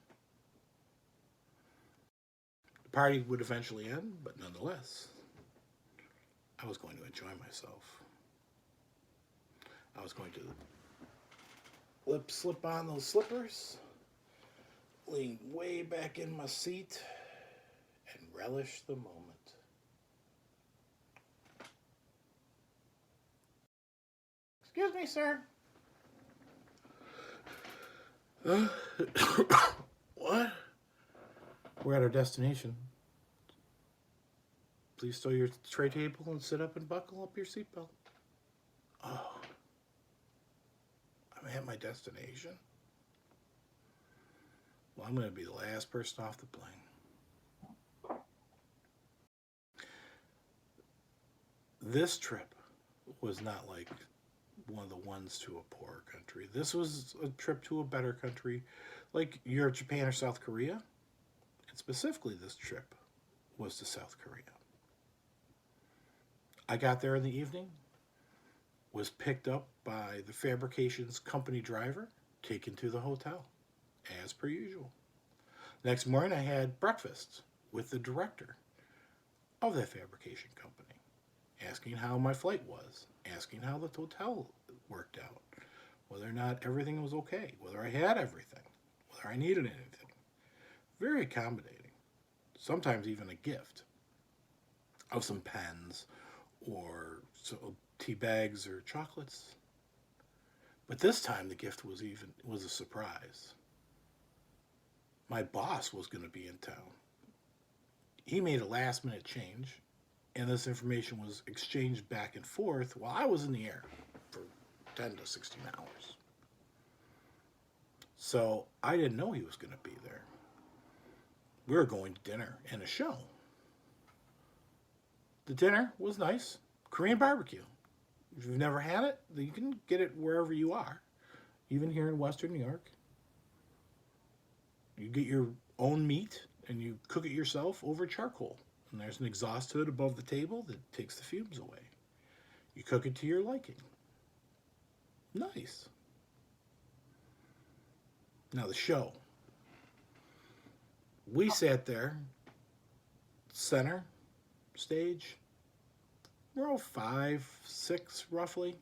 The party would eventually end, but nonetheless, I was going to enjoy myself. I was going to slip on those slippers, lean way back in my seat, and relish the moment. Excuse me, sir. What? We're at our destination. Please stow your tray table and sit up and buckle up your seatbelt. Oh, I'm at my destination. Well, I'm going to be the last person off the plane. This trip was not like one of the ones to a poor country. This was a trip to a better country, like Europe, Japan, or South Korea. And specifically, this trip was to South Korea. I got there in the evening, was picked up by the fabrications company driver, taken to the hotel, as per usual. Next morning, I had breakfast with the director of that fabrication company, asking how my flight was, asking how the hotel worked out, whether or not everything was okay, whether I had everything, whether I needed anything. Very accommodating. Sometimes even a gift of some pens or tea bags or chocolates. But this time the gift was a surprise. My boss was going to be in town. He made a last minute change, and this information was exchanged back and forth while I was in the air for 10 to 16 hours. So I didn't know he was going to be there. We were going to dinner and a show. The dinner was nice. Korean barbecue. If you've never had it, you can get it wherever you are, even here in Western New York. You get your own meat and you cook it yourself over charcoal. And there's an exhaust hood above the table that takes the fumes away. You cook it to your liking. Nice. Now the show. We sat there, center stage, row 5, 6 roughly.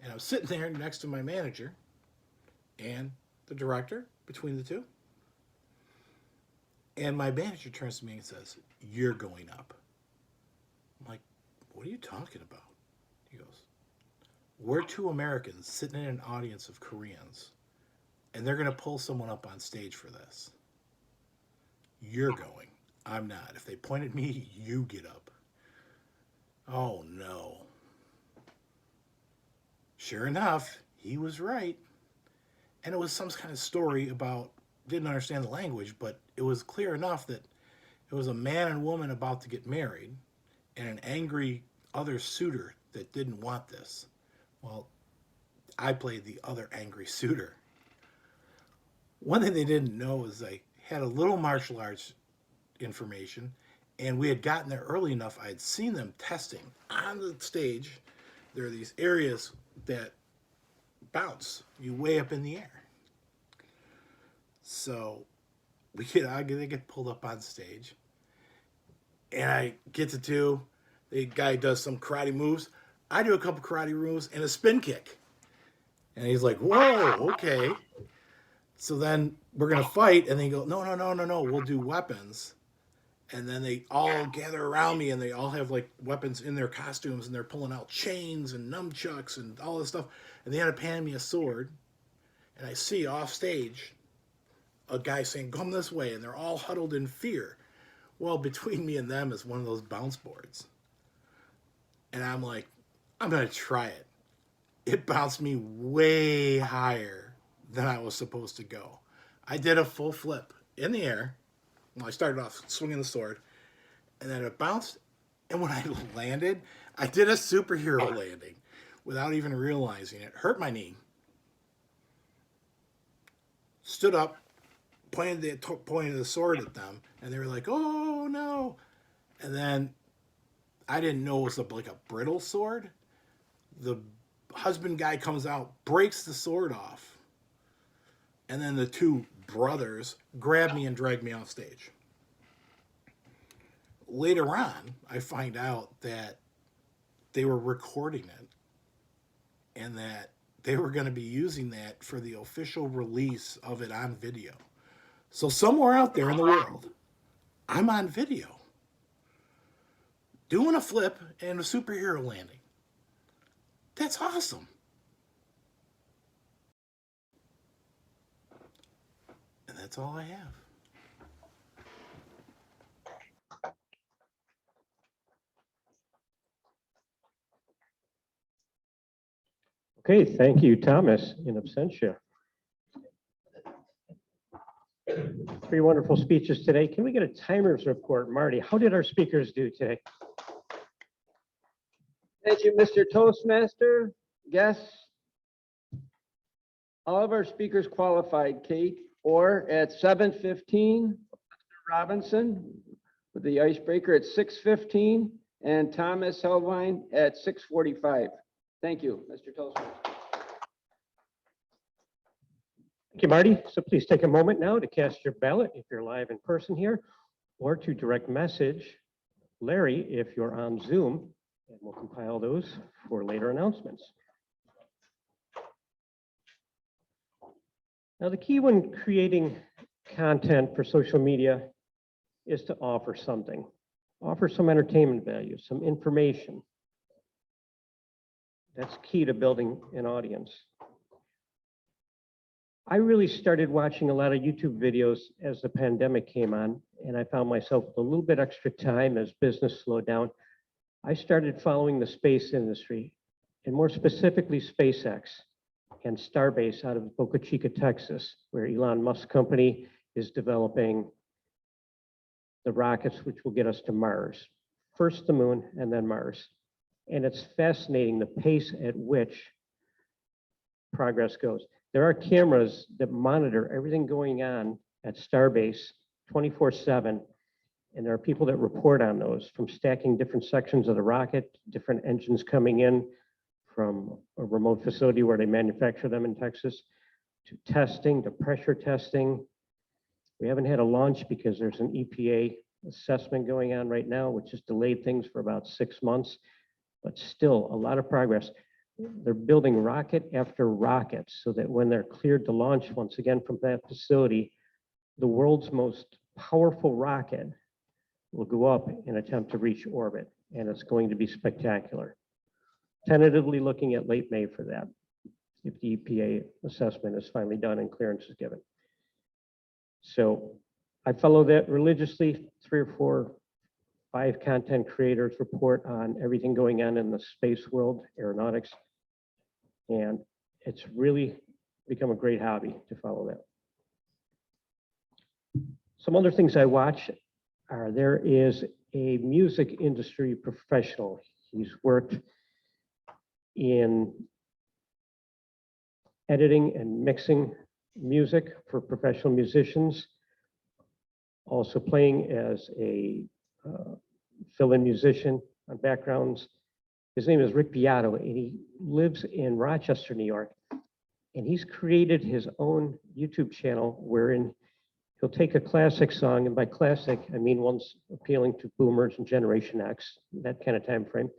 And I was sitting there next to my manager and the director between the two. And my manager turns to me and says, "You're going up." I'm like, "What are you talking about?" He goes, "We're 2 Americans sitting in an audience of Koreans, and they're going to pull someone up on stage for this. You're going. I'm not. If they point at me, you get up." Oh, no. Sure enough, he was right. And it was some kind of story about, didn't understand the language, but it was clear enough that it was a man and woman about to get married and an angry other suitor that didn't want this. Well, I played the other angry suitor. One thing they didn't know is I had a little martial arts information, and we had gotten there early enough. I had seen them testing on the stage. There are these areas that bounce you way up in the air. So they get pulled up on stage, and I get to do. The guy does some karate moves. I do a couple karate moves and a spin kick, and he's like, "Whoa, okay." So then we're gonna fight, and they go, "No, no, no, no, no. We'll do weapons." And then they all gather around me, and they all have like weapons in their costumes, and they're pulling out chains and nunchucks and all this stuff. And they had to hand me a sword, and I see off stage a guy saying, "Come this way," and they're all huddled in fear. Well, between me and them is one of those bounce boards. And I'm like, I'm going to try it. It bounced me way higher than I was supposed to go. I did a full flip in the air. Well, I started off swinging the sword, and then it bounced. And when I landed, I did a superhero landing without even realizing it. Hurt my knee. Stood up, pointed the sword at them, and they were like, "Oh no!" And then I didn't know it was like a brittle sword. The husband guy comes out, breaks the sword off, and then the two brothers grab me and drag me off stage. Later on, I find out that they were recording it and that they were going to be using that for the official release of it on video. So somewhere out there in the world, I'm on video doing a flip and a superhero landing. That's awesome. And that's all I have. Okay, thank you, Thomas, in absentia. 3 wonderful speeches today. Can we get a timers report? Marty, how did our speakers do today? Thank you, Mr. Toastmaster. Guests, all of our speakers qualified, Kate, or at 7:15, Mr. Robinson with the icebreaker at 6:15, and Thomas Helvine at 6:45. Thank you, Mr. Toastmaster. Thank you, Marty. So please take a moment now to cast your ballot if you're live in person here, or to direct message Larry if you're on Zoom, and we'll compile those for later announcements. Now, the key when creating content for social media is to offer something, offer some entertainment value, some information. That's key to building an audience. I really started watching a lot of YouTube videos as the pandemic came on, and I found myself with a little bit extra time as business slowed down. I started following the space industry, and more specifically SpaceX and Starbase out of Boca Chica, Texas, where Elon Musk's company is developing the rockets which will get us to Mars. First the moon and then Mars. And it's fascinating the pace at which progress goes. There are cameras that monitor everything going on at Starbase 24/7, and there are people that report on those, from stacking different sections of the rocket, different engines coming in from a remote facility where they manufacture them in Texas, to testing, to pressure testing. We haven't had a launch because there's an EPA assessment going on right now, which has delayed things for about 6 months, but still a lot of progress. They're building rocket after rocket so that when they're cleared to launch once again from that facility, the world's most powerful rocket will go up and attempt to reach orbit, and it's going to be spectacular. Tentatively looking at late May for that, if the EPA assessment is finally done and clearance is given. So I follow that religiously. 3 or 4, 5 content creators report on everything going on in the space world, aeronautics, and it's really become a great hobby to follow that. Some other things I watch are, there is a music industry professional. He's worked in editing and mixing music for professional musicians, also playing as a fill-in musician on backgrounds. His name is Rick Beato, and he lives in Rochester, New York. And he's created his own YouTube channel wherein he'll take a classic song, and by classic, I mean one's appealing to boomers and Generation X, that kind of time frame,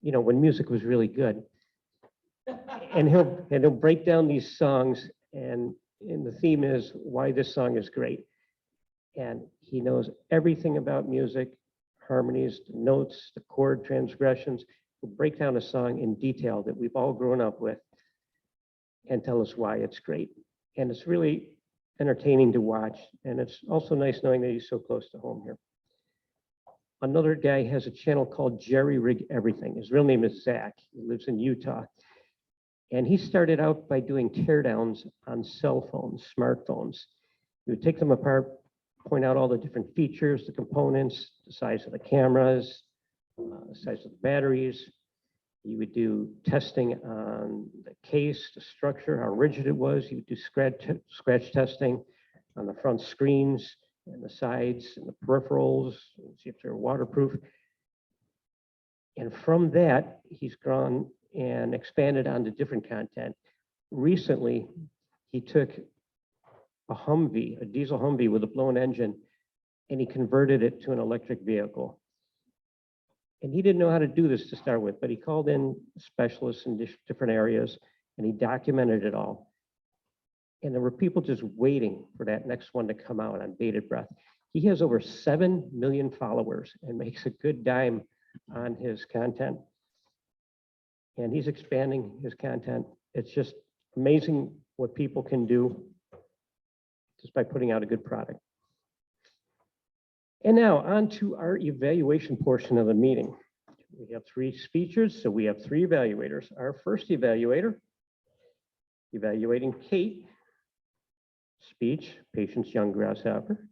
you know, when music was really good. And he'll break down these songs, and the theme is why this song is great. And he knows everything about music, harmonies, the notes, the chord transgressions. He'll break down a song in detail that we've all grown up with and tell us why it's great. And it's really entertaining to watch. And it's also nice knowing that he's so close to home here. Another guy has a channel called Jerry Rig Everything. His real name is Zach. He lives in Utah. And he started out by doing teardowns on cell phones, smartphones. He would take them apart, point out all the different features, the components, the size of the cameras, the size of the batteries. He would do testing on the case, the structure, how rigid it was. He would do scratch testing on the front screens and the sides and the peripherals, and see if they're waterproof. And from that, he's gone and expanded onto different content. Recently, he took a Humvee, a diesel Humvee with a blown engine, and he converted it to an electric vehicle. And he didn't know how to do this to start with, but he called in specialists in different areas, and he documented it all. And there were people just waiting for that next one to come out on bated breath. He has over 7 million followers and makes a good dime on his content. And he's expanding his content. It's just amazing what people can do just by putting out a good product. And now on to our evaluation portion of the meeting. We have 3 speakers, so we have 3 evaluators. Our first evaluator, evaluating Kate, speech, Patience Young Grasshopper,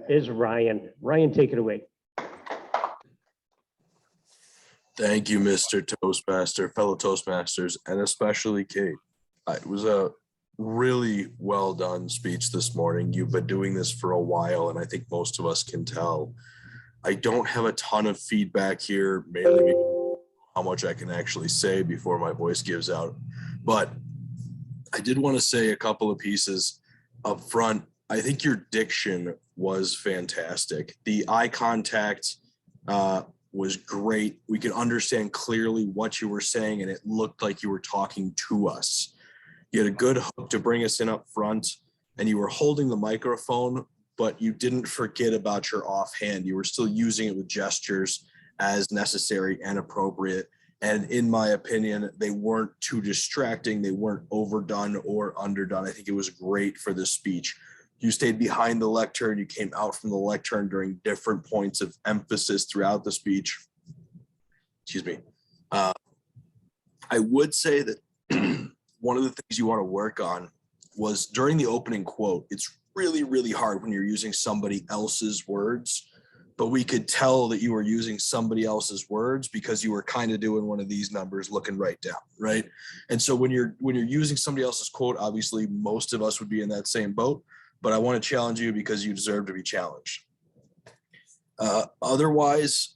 is Ryan. Ryan, take it away. Thank you, Mr. Toastmaster, fellow Toastmasters, and especially Kate. It was a really well done speech this morning. You've been doing this for a while, and I think most of us can tell. I don't have a ton of feedback here, mainly because how much I can actually say before my voice gives out. But I did want to say a couple of pieces up front. I think your diction was fantastic. The eye contact was great. We could understand clearly what you were saying, and it looked like you were talking to us. You had a good hook to bring us in up front, and you were holding the microphone, but you didn't forget about your offhand. You were still using it with gestures as necessary and appropriate. And in my opinion, they weren't too distracting. They weren't overdone or underdone. I think it was great for this speech. You stayed behind the lectern. You came out from the lectern during different points of emphasis throughout the speech. Excuse me. I would say that one of the things you want to work on was during the opening quote. It's really, really hard when you're using somebody else's words, but we could tell that you were using somebody else's words because you were kind of doing one of these numbers, looking right down, right? And so when you're using somebody else's quote, obviously most of us would be in that same boat, but I want to challenge you because you deserve to be challenged. Otherwise,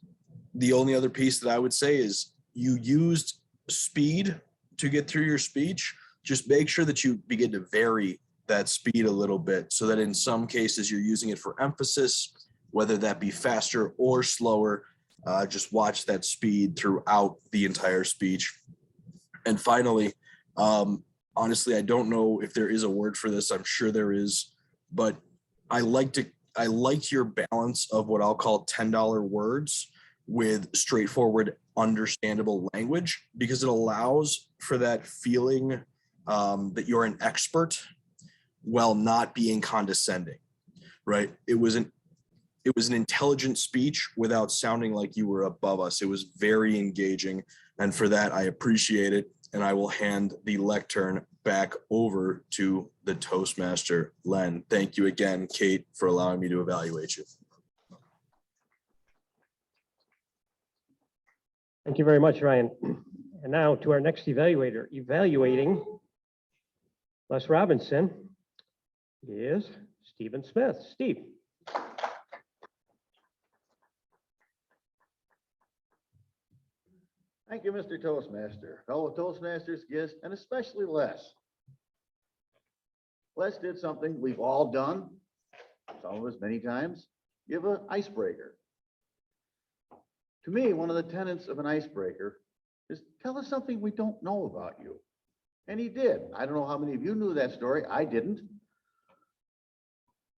the only other piece that I would say is you used speed to get through your speech. Just make sure that you begin to vary that speed a little bit so that in some cases you're using it for emphasis, whether that be faster or slower. Just watch that speed throughout the entire speech. And finally, honestly, I don't know if there is a word for this. I'm sure there is, but I liked your balance of what I'll call $10 words with straightforward, understandable language, because it allows for that feeling that you're an expert while not being condescending, right? It was an intelligent speech without sounding like you were above us. It was very engaging, and for that, I appreciate it. And I will hand the lectern back over to the Toastmaster, Len. Thank you again, Kate, for allowing me to evaluate you. Thank you very much, Ryan. And now to our next evaluator, evaluating Les Robinson is Stephen Smith. Steve. Thank you, Mr. Toastmaster, fellow Toastmasters, guests, and especially Les. Les did something we've all done, some of us many times, give an icebreaker. To me, one of the tenets of an icebreaker is tell us something we don't know about you. And he did. I don't know how many of you knew that story. I didn't.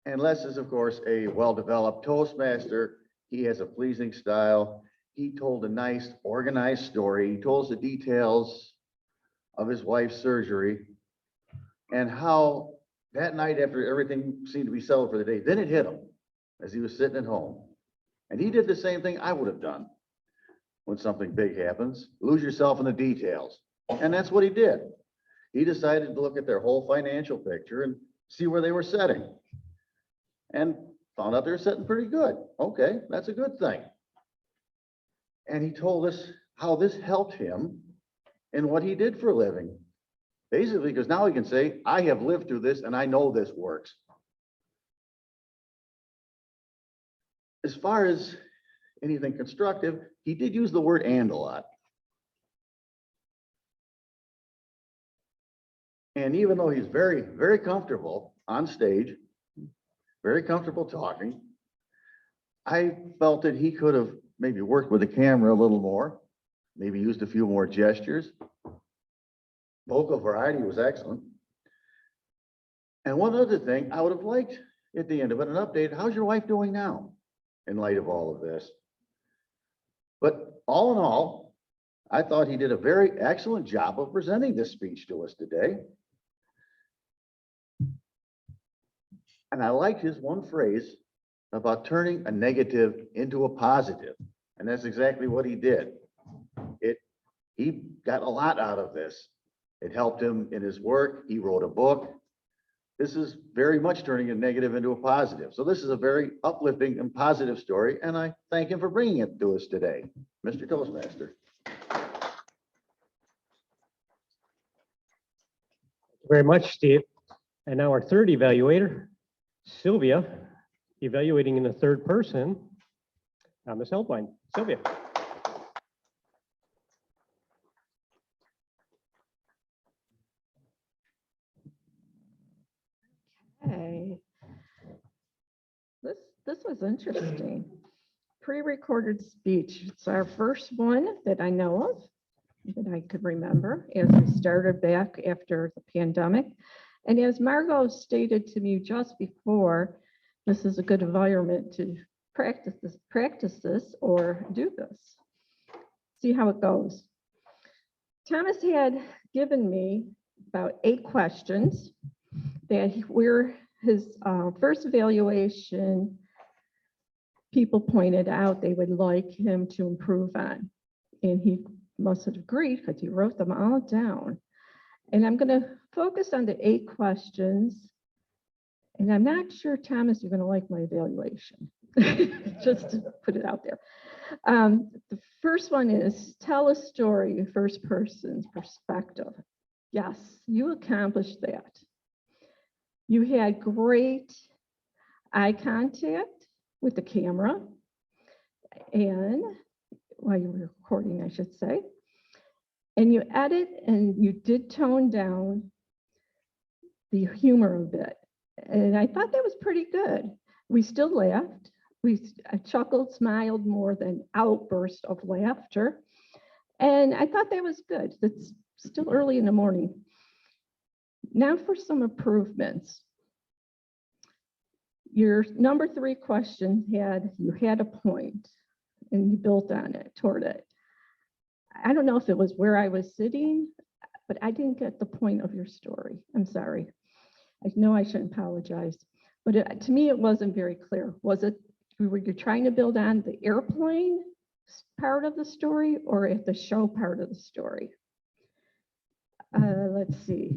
And Les is, of course, a well-developed Toastmaster. He has a pleasing style. He told a nice, organized story. He told us the details of his wife's surgery and how that night after everything seemed to be settled for the day, then it hit him as he was sitting at home. And he did the same thing I would have done when something big happens, lose yourself in the details. And that's what he did. He decided to look at their whole financial picture and see where they were setting. And found out they were setting pretty good. Okay, that's a good thing. And he told us how this helped him in what he did for a living. Basically, because now he can say, I have lived through this and I know this works. As far as anything constructive, he did use the word "and" a lot. And even though he's very, very comfortable on stage, very comfortable talking, I felt that he could have maybe worked with the camera a little more, maybe used a few more gestures. Vocal variety was excellent. And one other thing, I would have liked at the end of it, an update. How's your wife doing now in light of all of this? But all in all, I thought he did a very excellent job of presenting this speech to us today. And I like his one phrase about turning a negative into a positive. And that's exactly what he did. He got a lot out of this. It helped him in his work. He wrote a book. This is very much turning a negative into a positive. So this is a very uplifting and positive story, and I thank him for bringing it to us today. Mr. Toastmaster. Very much, Steve. And now our third evaluator, Sylvia, evaluating in the third person, Thomas Helpline. Sylvia. Okay. This was interesting. Pre-recorded speech. It's our first one that I know of, that I could remember as we started back after the pandemic. And as Margot stated to me just before, this is a good environment to practice this or do this. See how it goes. Thomas had given me about 8 questions that were his first evaluation, people pointed out they would like him to improve on. And he must have agreed because he wrote them all down. And I'm going to focus on the 8 questions. And I'm not sure, Thomas, you're going to like my evaluation, just to put it out there. The first one is tell a story, first person's perspective. Yes, you accomplished that. You had great eye contact with the camera and while you were recording, I should say. And you edit and you did tone down the humor a bit. And I thought that was pretty good. We still laughed. I chuckled, smiled more than outburst of laughter. And I thought that was good. It's still early in the morning. Now for some improvements. Your number 3 question you had a point and you built on it, toward it. I don't know if it was where I was sitting, but I didn't get the point of your story. I'm sorry. I know I shouldn't apologize, but to me, it wasn't very clear. Was it, were you trying to build on the airplane part of the story or at the show part of the story? Let's see.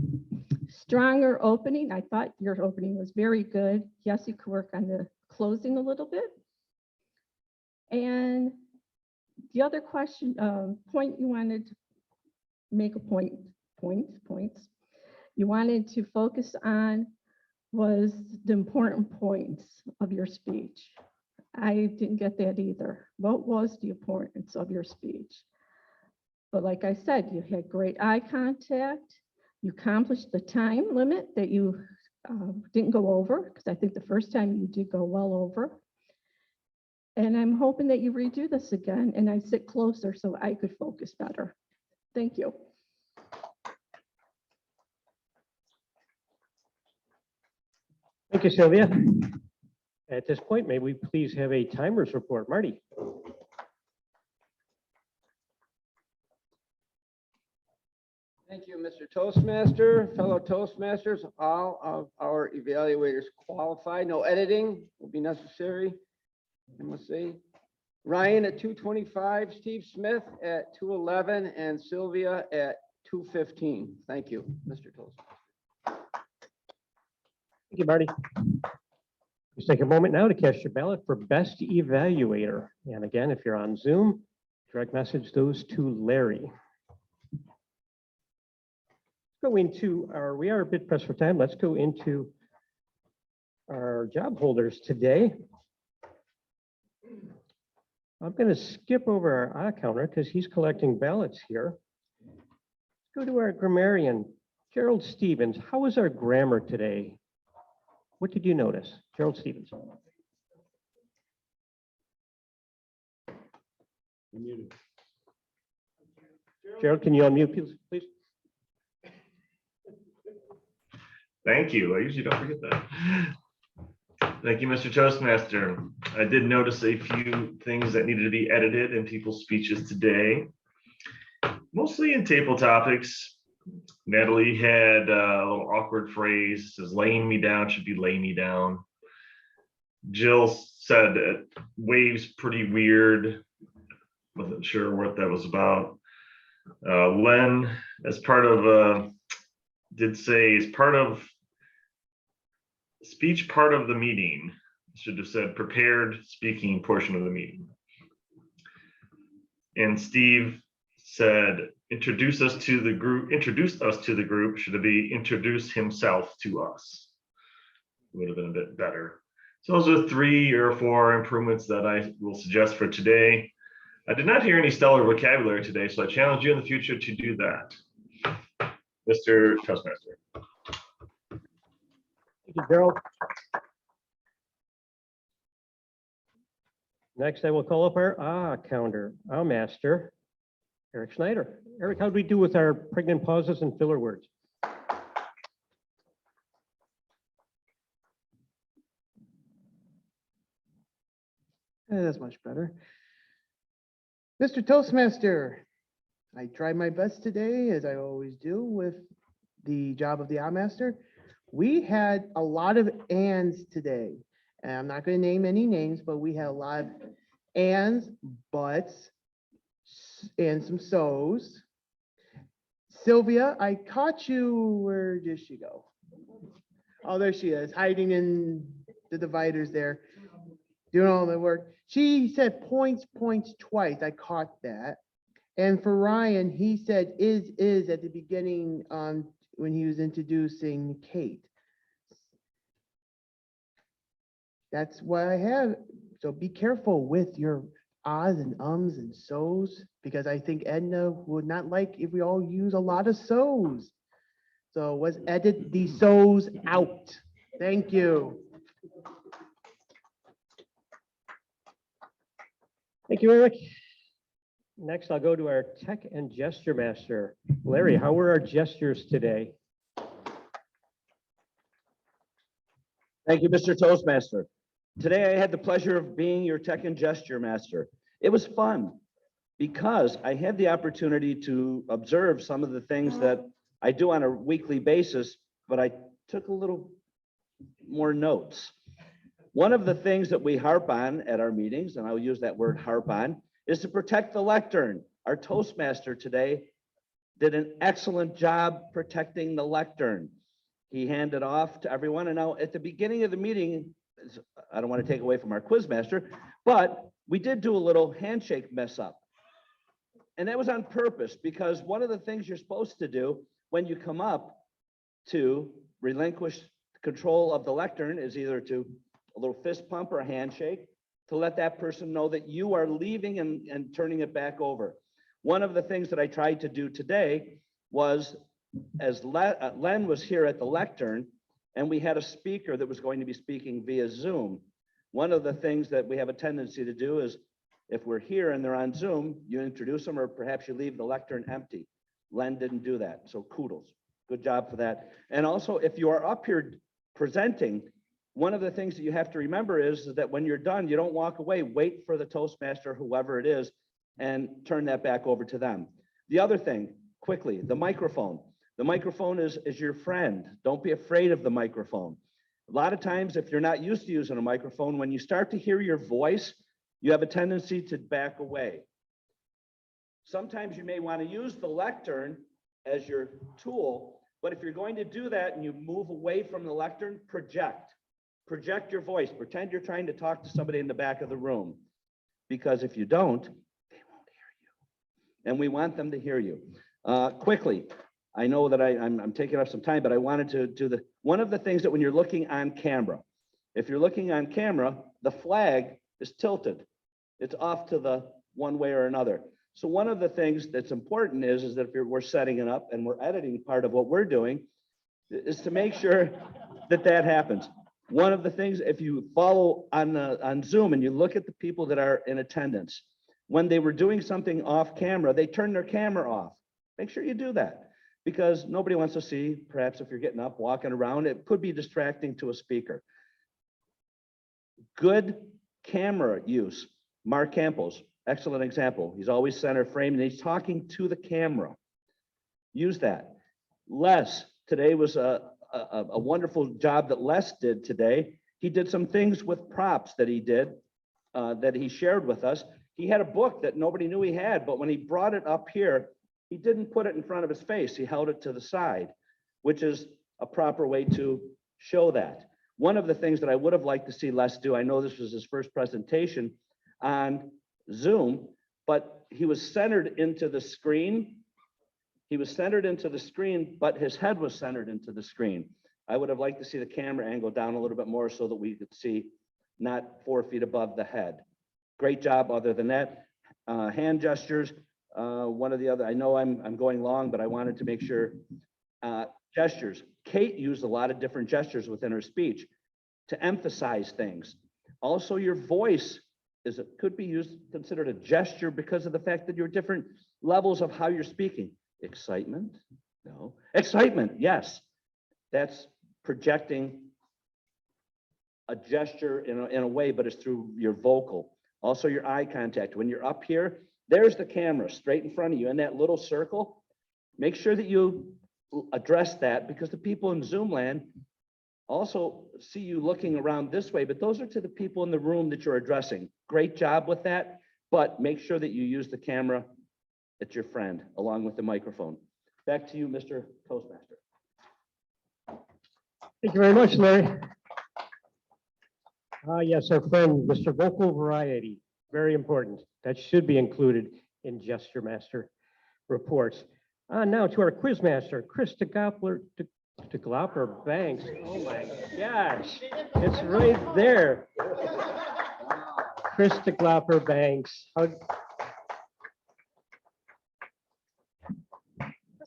Stronger opening. I thought your opening was very good. Yes, you could work on the closing a little bit. And the other question, point you wanted to make a points. you wanted to focus on was the important points of your speech. I didn't get that either. What was the importance of your speech? But like I said, you had great eye contact. You accomplished the time limit that you didn't go over, because I think the first time you did go well over. And I'm hoping that you redo this again and I sit closer so I could focus better. Thank you. Thank you, Sylvia. At this point, may we please have a timers report? Marty? Thank you, Mr. Toastmaster, fellow Toastmasters. All of our evaluators qualified. No editing will be necessary. And let's see. Ryan at 2:25, Steve Smith at 2:11, and Sylvia at 2:15. Thank you, Mr. Toastmaster. Thank you, Marty. Let's take a moment now to cast your ballot for best evaluator. And again, if you're on Zoom, direct message those to Larry. Go into our, we are a bit pressed for time. Let's go into our job holders today. I'm going to skip over our eye counter because he's collecting ballots here. Let's go to our grammarian, Gerald Stevens. How was our grammar today? What did you notice? Gerald Stevens. Gerald, can you unmute, please? Thank you. I usually don't forget that. Thank you, Mr. Toastmaster. I did notice a few things that needed to be edited in people's speeches today, mostly in table topics. Natalie had a little awkward phrase, says laying me down should be lay me down. Jill said waves pretty weird. Wasn't sure what that was about. Len, as part of, did say as part of speech part of the meeting, should have said prepared speaking portion of the meeting. And Steve said introduce us to the group, should it be introduce himself to us? Would have been a bit better. So those are 3 or 4 improvements that I will suggest for today. I did not hear any stellar vocabulary today, so I challenge you in the future to do that. Mr. Toastmaster. Thank you, Gerald. Next, I will call up our counter, our master, Eric Schneider. Eric, how do we do with our pregnant pauses and filler words? That's much better. Mr. Toastmaster, I tried my best today, as I always do, with the job of the eye master. We had a lot of ands today, and I'm not going to name any names, but we had a lot of ands, buts, and some so's. Sylvia, I caught you. Where did she go? Oh, there she is, hiding in the dividers there, doing all the work. She said points twice. I caught that. And for Ryan, he said is at the beginning when he was introducing Kate. That's what I have. So be careful with your ahs and ums and so's, because I think Edna would not like if we all use a lot of so's. So let's edit the so's out. Thank you. Thank you, Eric. Next, I'll go to our tech and gesture master. Larry, how were our gestures today? Thank you, Mr. Toastmaster. Today, I had the pleasure of being your tech and gesture master. It was fun because I had the opportunity to observe some of the things that I do on a weekly basis, but I took a little more notes. One of the things that we harp on at our meetings, and I'll use that word harp on, is to protect the lectern. Our Toastmaster today did an excellent job protecting the lectern. He handed off to everyone. And now at the beginning of the meeting, I don't want to take away from our Quizmaster, but we did do a little handshake mess up. And that was on purpose, because one of the things you're supposed to do when you come up to relinquish control of the lectern is either to a little fist pump or a handshake to let that person know that you are leaving and turning it back over. One of the things that I tried to do today was, as Len was here at the lectern, and we had a speaker that was going to be speaking via Zoom. One of the things that we have a tendency to do is, if we're here and they're on Zoom, you introduce them, or perhaps you leave the lectern empty. Len didn't do that, so kudos. Good job for that. And also, if you are up here presenting, one of the things that you have to remember is that when you're done, you don't walk away, wait for the Toastmaster, whoever it is, and turn that back over to them. The other thing, quickly, the microphone. The microphone is your friend. Don't be afraid of the microphone. A lot of times, if you're not used to using a microphone, when you start to hear your voice, you have a tendency to back away. Sometimes you may want to use the lectern as your tool, but if you're going to do that and you move away from the lectern, project. Project your voice. Pretend you're trying to talk to somebody in the back of the room. Because if you don't, they won't hear you. And we want them to hear you. Quickly, I know that I'm taking up some time, but I wanted to do one of the things that when you're looking on camera, if you're looking on camera, the flag is tilted. It's off to the one way or another. So one of the things that's important is that if we're setting it up and we're editing part of what we're doing, is to make sure that that happens. One of the things, if you follow on Zoom and you look at the people that are in attendance, when they were doing something off camera, they turned their camera off. Make sure you do that, because nobody wants to see, perhaps if you're getting up, walking around, it could be distracting to a speaker. Good camera use. Mark Campbell's excellent example. He's always center frame and he's talking to the camera. Use that. Les, today was a wonderful job that Les did today. He did some things with props that he did, that he shared with us. He had a book that nobody knew he had, but when he brought it up here, he didn't put it in front of his face. He held it to the side, which is a proper way to show that. One of the things that I would have liked to see Les do, I know this was his first presentation on Zoom, but he was centered into the screen. He was centered into the screen, but his head was centered into the screen. I would have liked to see the camera angle down a little bit more so that we could see not 4 feet above the head. Great job other than that. Hand gestures, one of the other, I know I'm going long, but I wanted to make sure. Gestures. Kate used a lot of different gestures within her speech to emphasize things. Also, your voice could be considered a gesture because of the fact that you're different levels of how you're speaking. Excitement? No. Excitement, yes. That's projecting a gesture in a way, but it's through your vocal. Also, your eye contact. When you're up here, there's the camera straight in front of you in that little circle. Make sure that you address that, because the people in Zoom land also see you looking around this way, but those are to the people in the room that you're addressing. Great job with that, but make sure that you use the camera at your friend along with the microphone. Back to you, Mr. Toastmaster. Thank you very much, Larry. Yes, our friend, Mr. Vocal Variety, very important. That should be included in Gesture Master reports. Now to our quiz master, Chris DeGlopper Banks. Oh my gosh, it's right there. Chris DeGlopper Banks. For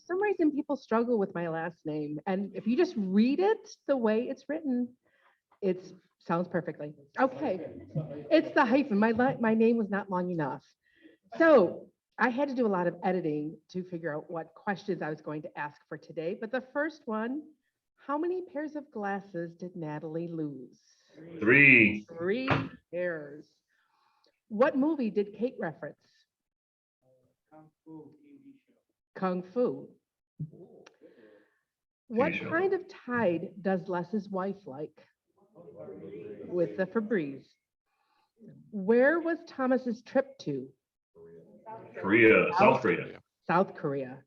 some reason, people struggle with my last name. And if you just read it the way it's written, it sounds perfectly. Okay, it's the hyphen. My name was not long enough. So I had to do a lot of editing to figure out what questions I was going to ask for today. But the first one, how many pairs of glasses did Natalie lose? 3. 3 pairs. What movie did Kate reference? Kung Fu. What kind of tide does Les's wife like? With the Febreze. Where was Thomas's trip to? Korea, South Korea. South Korea.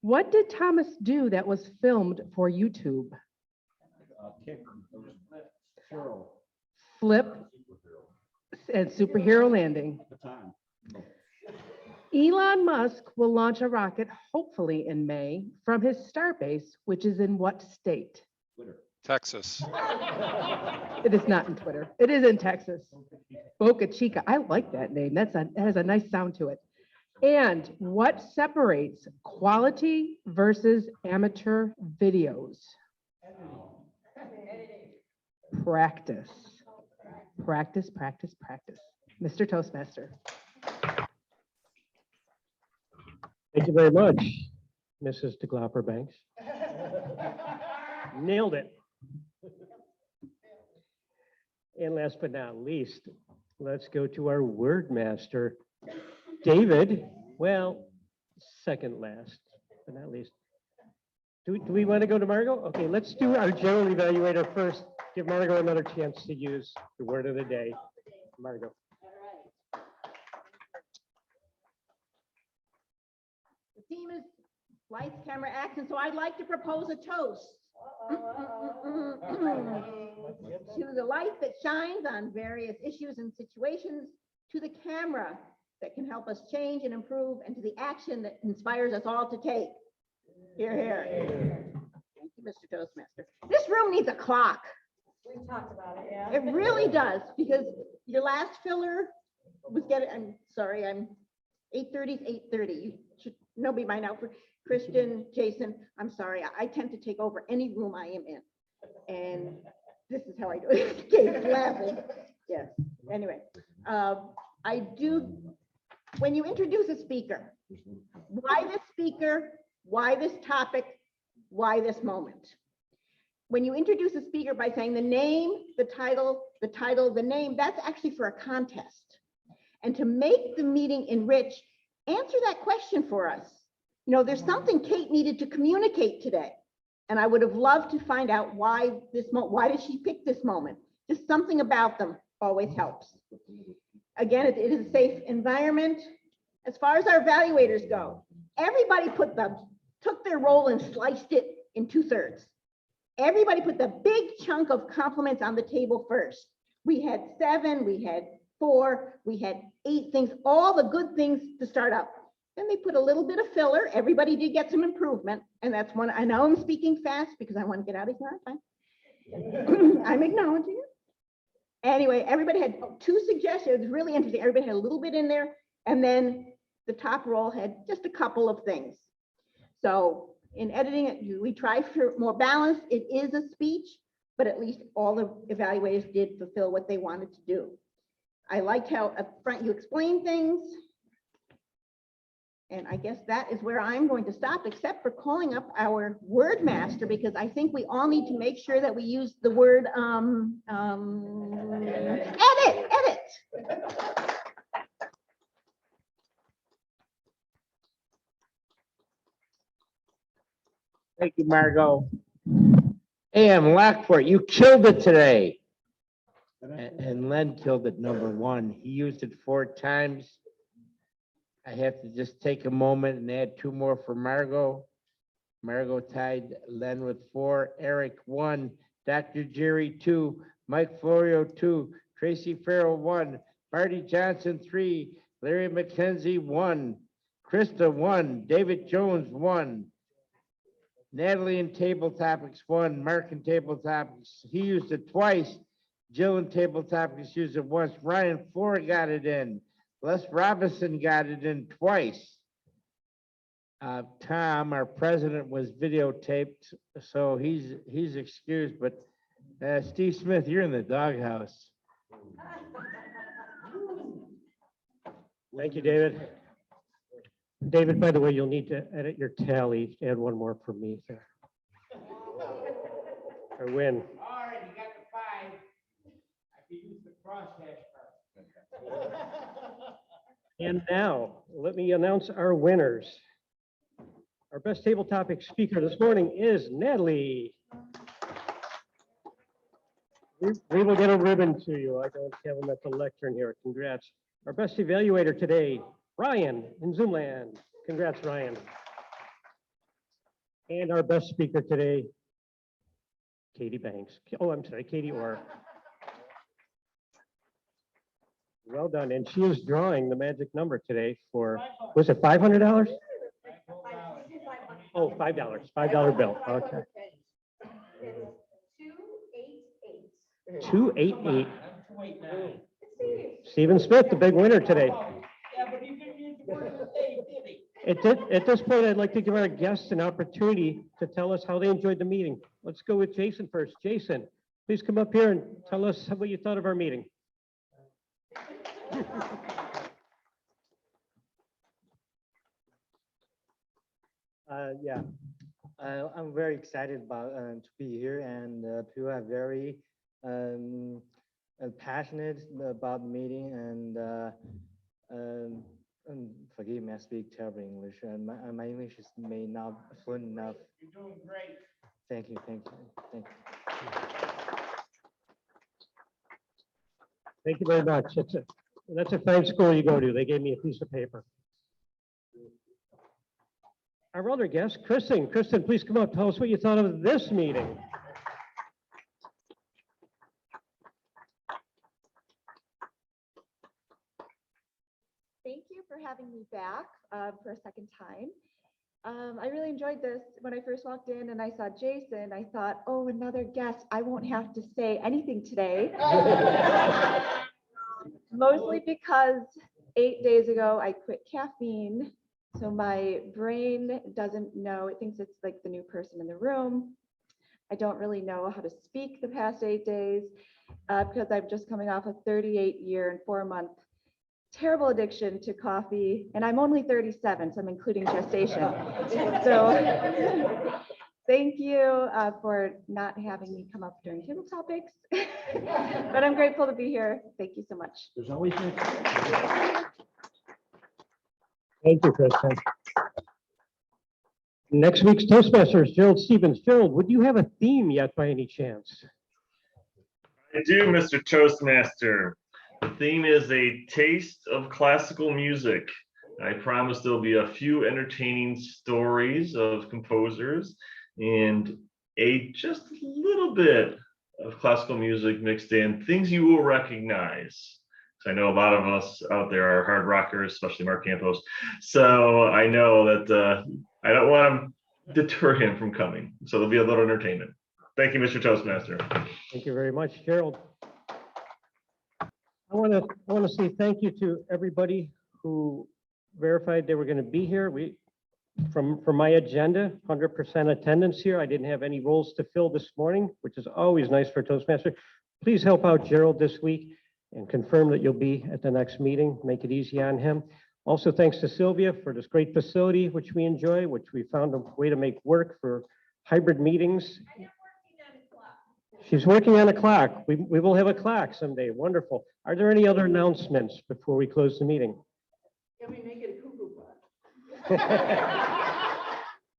What did Thomas do that was filmed for YouTube? Flip and superhero landing. Elon Musk will launch a rocket, hopefully in May, from his starbase, which is in what state? Texas. It is not in Twitter. It is in Texas. Boca Chica. I like that name. That has a nice sound to it. And what separates quality versus amateur videos? Practice. Practice, practice, practice. Mr. Toastmaster. Thank you very much, Mrs. DeGlopper Banks. Nailed it. And last but not least, let's go to our word master, David. Well, second last, but not least. Do we want to go to Margot? Okay, let's do our general evaluator first. Give Margot another chance to use the word of the day. Margot. The theme is lights, camera, action, so I'd like to propose a toast. To the light that shines on various issues and situations, to the camera that can help us change and improve, and to the action that inspires us all to take. Here, here. Thank you, Mr. Toastmaster. This room needs a clock. We talked about it, yeah. It really does, because your last filler was getting, I'm sorry, I'm 8:30 is 8:30. You should know me by now. For Christian, Jason, I'm sorry. I tend to take over any room I am in. And this is how I do it. Gabe's laughing. Yes. Anyway, I do, when you introduce a speaker, why this speaker, why this topic, why this moment? When you introduce a speaker by saying the name, the title, the name, that's actually for a contest. And to make the meeting enriched, answer that question for us. You know, there's something Kate needed to communicate today. And I would have loved to find out why this moment, why did she pick this moment? Just something about them always helps. Again, it is a safe environment. As far as our evaluators go, everybody took their role and sliced it in 2/3. Everybody put the big chunk of compliments on the table first. We had 7, we had 4, we had 8 things, all the good things to start up. Then they put a little bit of filler. Everybody did get some improvement. And that's one, I know I'm speaking fast because I want to get out of here on time. I'm acknowledging it. Anyway, everybody had 2 suggestions. It was really interesting. Everybody had a little bit in there. And then the top roll had just a couple of things. So in editing it, we try for more balance. It is a speech, but at least all the evaluators did fulfill what they wanted to do. I liked how up front you explained things. And I guess that is where I'm going to stop, except for calling up our word master, because I think we all need to make sure that we use the word edit. Thank you, Margot. AM Lockport, you killed it today. And Len killed it, #1. He used it 4 times. I have to just take a moment and add 2 more for Margot. Margot tied Len with 4, Eric 1, Dr. Jerry 2, Mike Florio 2, Tracy Farrell 1, Marty Johnson 3, Larry McKenzie 1, Krista 1, David Jones 1, Natalie in Table Topics 1, Mark in Table Topics, he used it twice. Jill in Table Topics used it once. Ryan Flora got it in. Les Robinson got it in twice. Tom, our president, was videotaped, so he's excused, but Steve Smith, you're in the doghouse. Thank you, David. David, by the way, you'll need to edit your tally. Add 1 more for me there. I win. All right, you got the 5. I can use the crosshash part. And now, let me announce our winners. Our best table topic speaker this morning is Natalie. We will get a ribbon to you. I don't have them at the lectern here. Congrats. Our best evaluator today, Ryan in Zoomland. Congrats, Ryan. And our best speaker today, Katie Banks. Oh, I'm sorry, Katie Orr. Well done. And she is drawing the magic number today for, was it $500? Oh, $5, $5 bill. Okay. 288. Stephen Smith, the big winner today. At this point, I'd like to give our guests an opportunity to tell us how they enjoyed the meeting. Let's go with Jason first. Jason, please come up here and tell us what you thought of our meeting. Yeah, I'm very excited about to be here, and people are very passionate about the meeting, and forgive me, I speak terrible English, and my English is may not fluent enough. You're doing great. Thank you, thank you, thank you. Thank you very much. That's a fine school you go to. They gave me a piece of paper. Our other guest, Kristen. Kristen, please come up. Tell us what you thought of this meeting. Thank you for having me back for a second time. I really enjoyed this. When I first walked in and I saw Jason, I thought, oh, another guest. I won't have to say anything today. Mostly because 8 days ago, I quit caffeine. So my brain doesn't know, it thinks it's like the new person in the room. I don't really know how to speak the past 8 days because I'm just coming off a 38-year and 4-month terrible addiction to coffee. And I'm only 37, so I'm including gestation. So thank you for not having me come up during table topics. But I'm grateful to be here. Thank you so much. There's always Thank you, Kristen. Next week's Toastmasters, Gerald Stevens. Gerald, would you have a theme yet by any chance? I do, Mr. Toastmaster. The theme is a taste of classical music. I promise there'll be a few entertaining stories of composers and just a little bit of classical music mixed in, things you will recognize. So I know a lot of us out there are hard rockers, especially Mark Campos. So I know that I don't want to deter him from coming. So there'll be a little entertainment. Thank you, Mr. Toastmaster. Thank you very much, Gerald. I want to say thank you to everybody who verified they were going to be here. From my agenda, 100% attendance here. I didn't have any roles to fill this morning, which is always nice for Toastmaster. Please help out Gerald this week and confirm that you'll be at the next meeting. Make it easy on him. Also, thanks to Sylvia for this great facility, which we enjoy, which we found a way to make work for hybrid meetings. She's working on a clock. We will have a clock someday. Wonderful. Are there any other announcements before we close the meeting? Can we make it a cuckoo clock?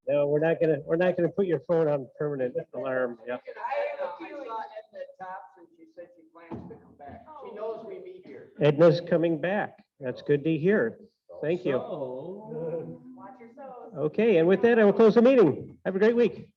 No, we're not gonna put your phone on permanent alarm. Yeah. I saw Edna Tops and she said she plans to come back. She knows we meet here. Edna's coming back. That's good to hear. Thank you. Watch yourselves. Okay, and with that, I will close the meeting. Have a great week.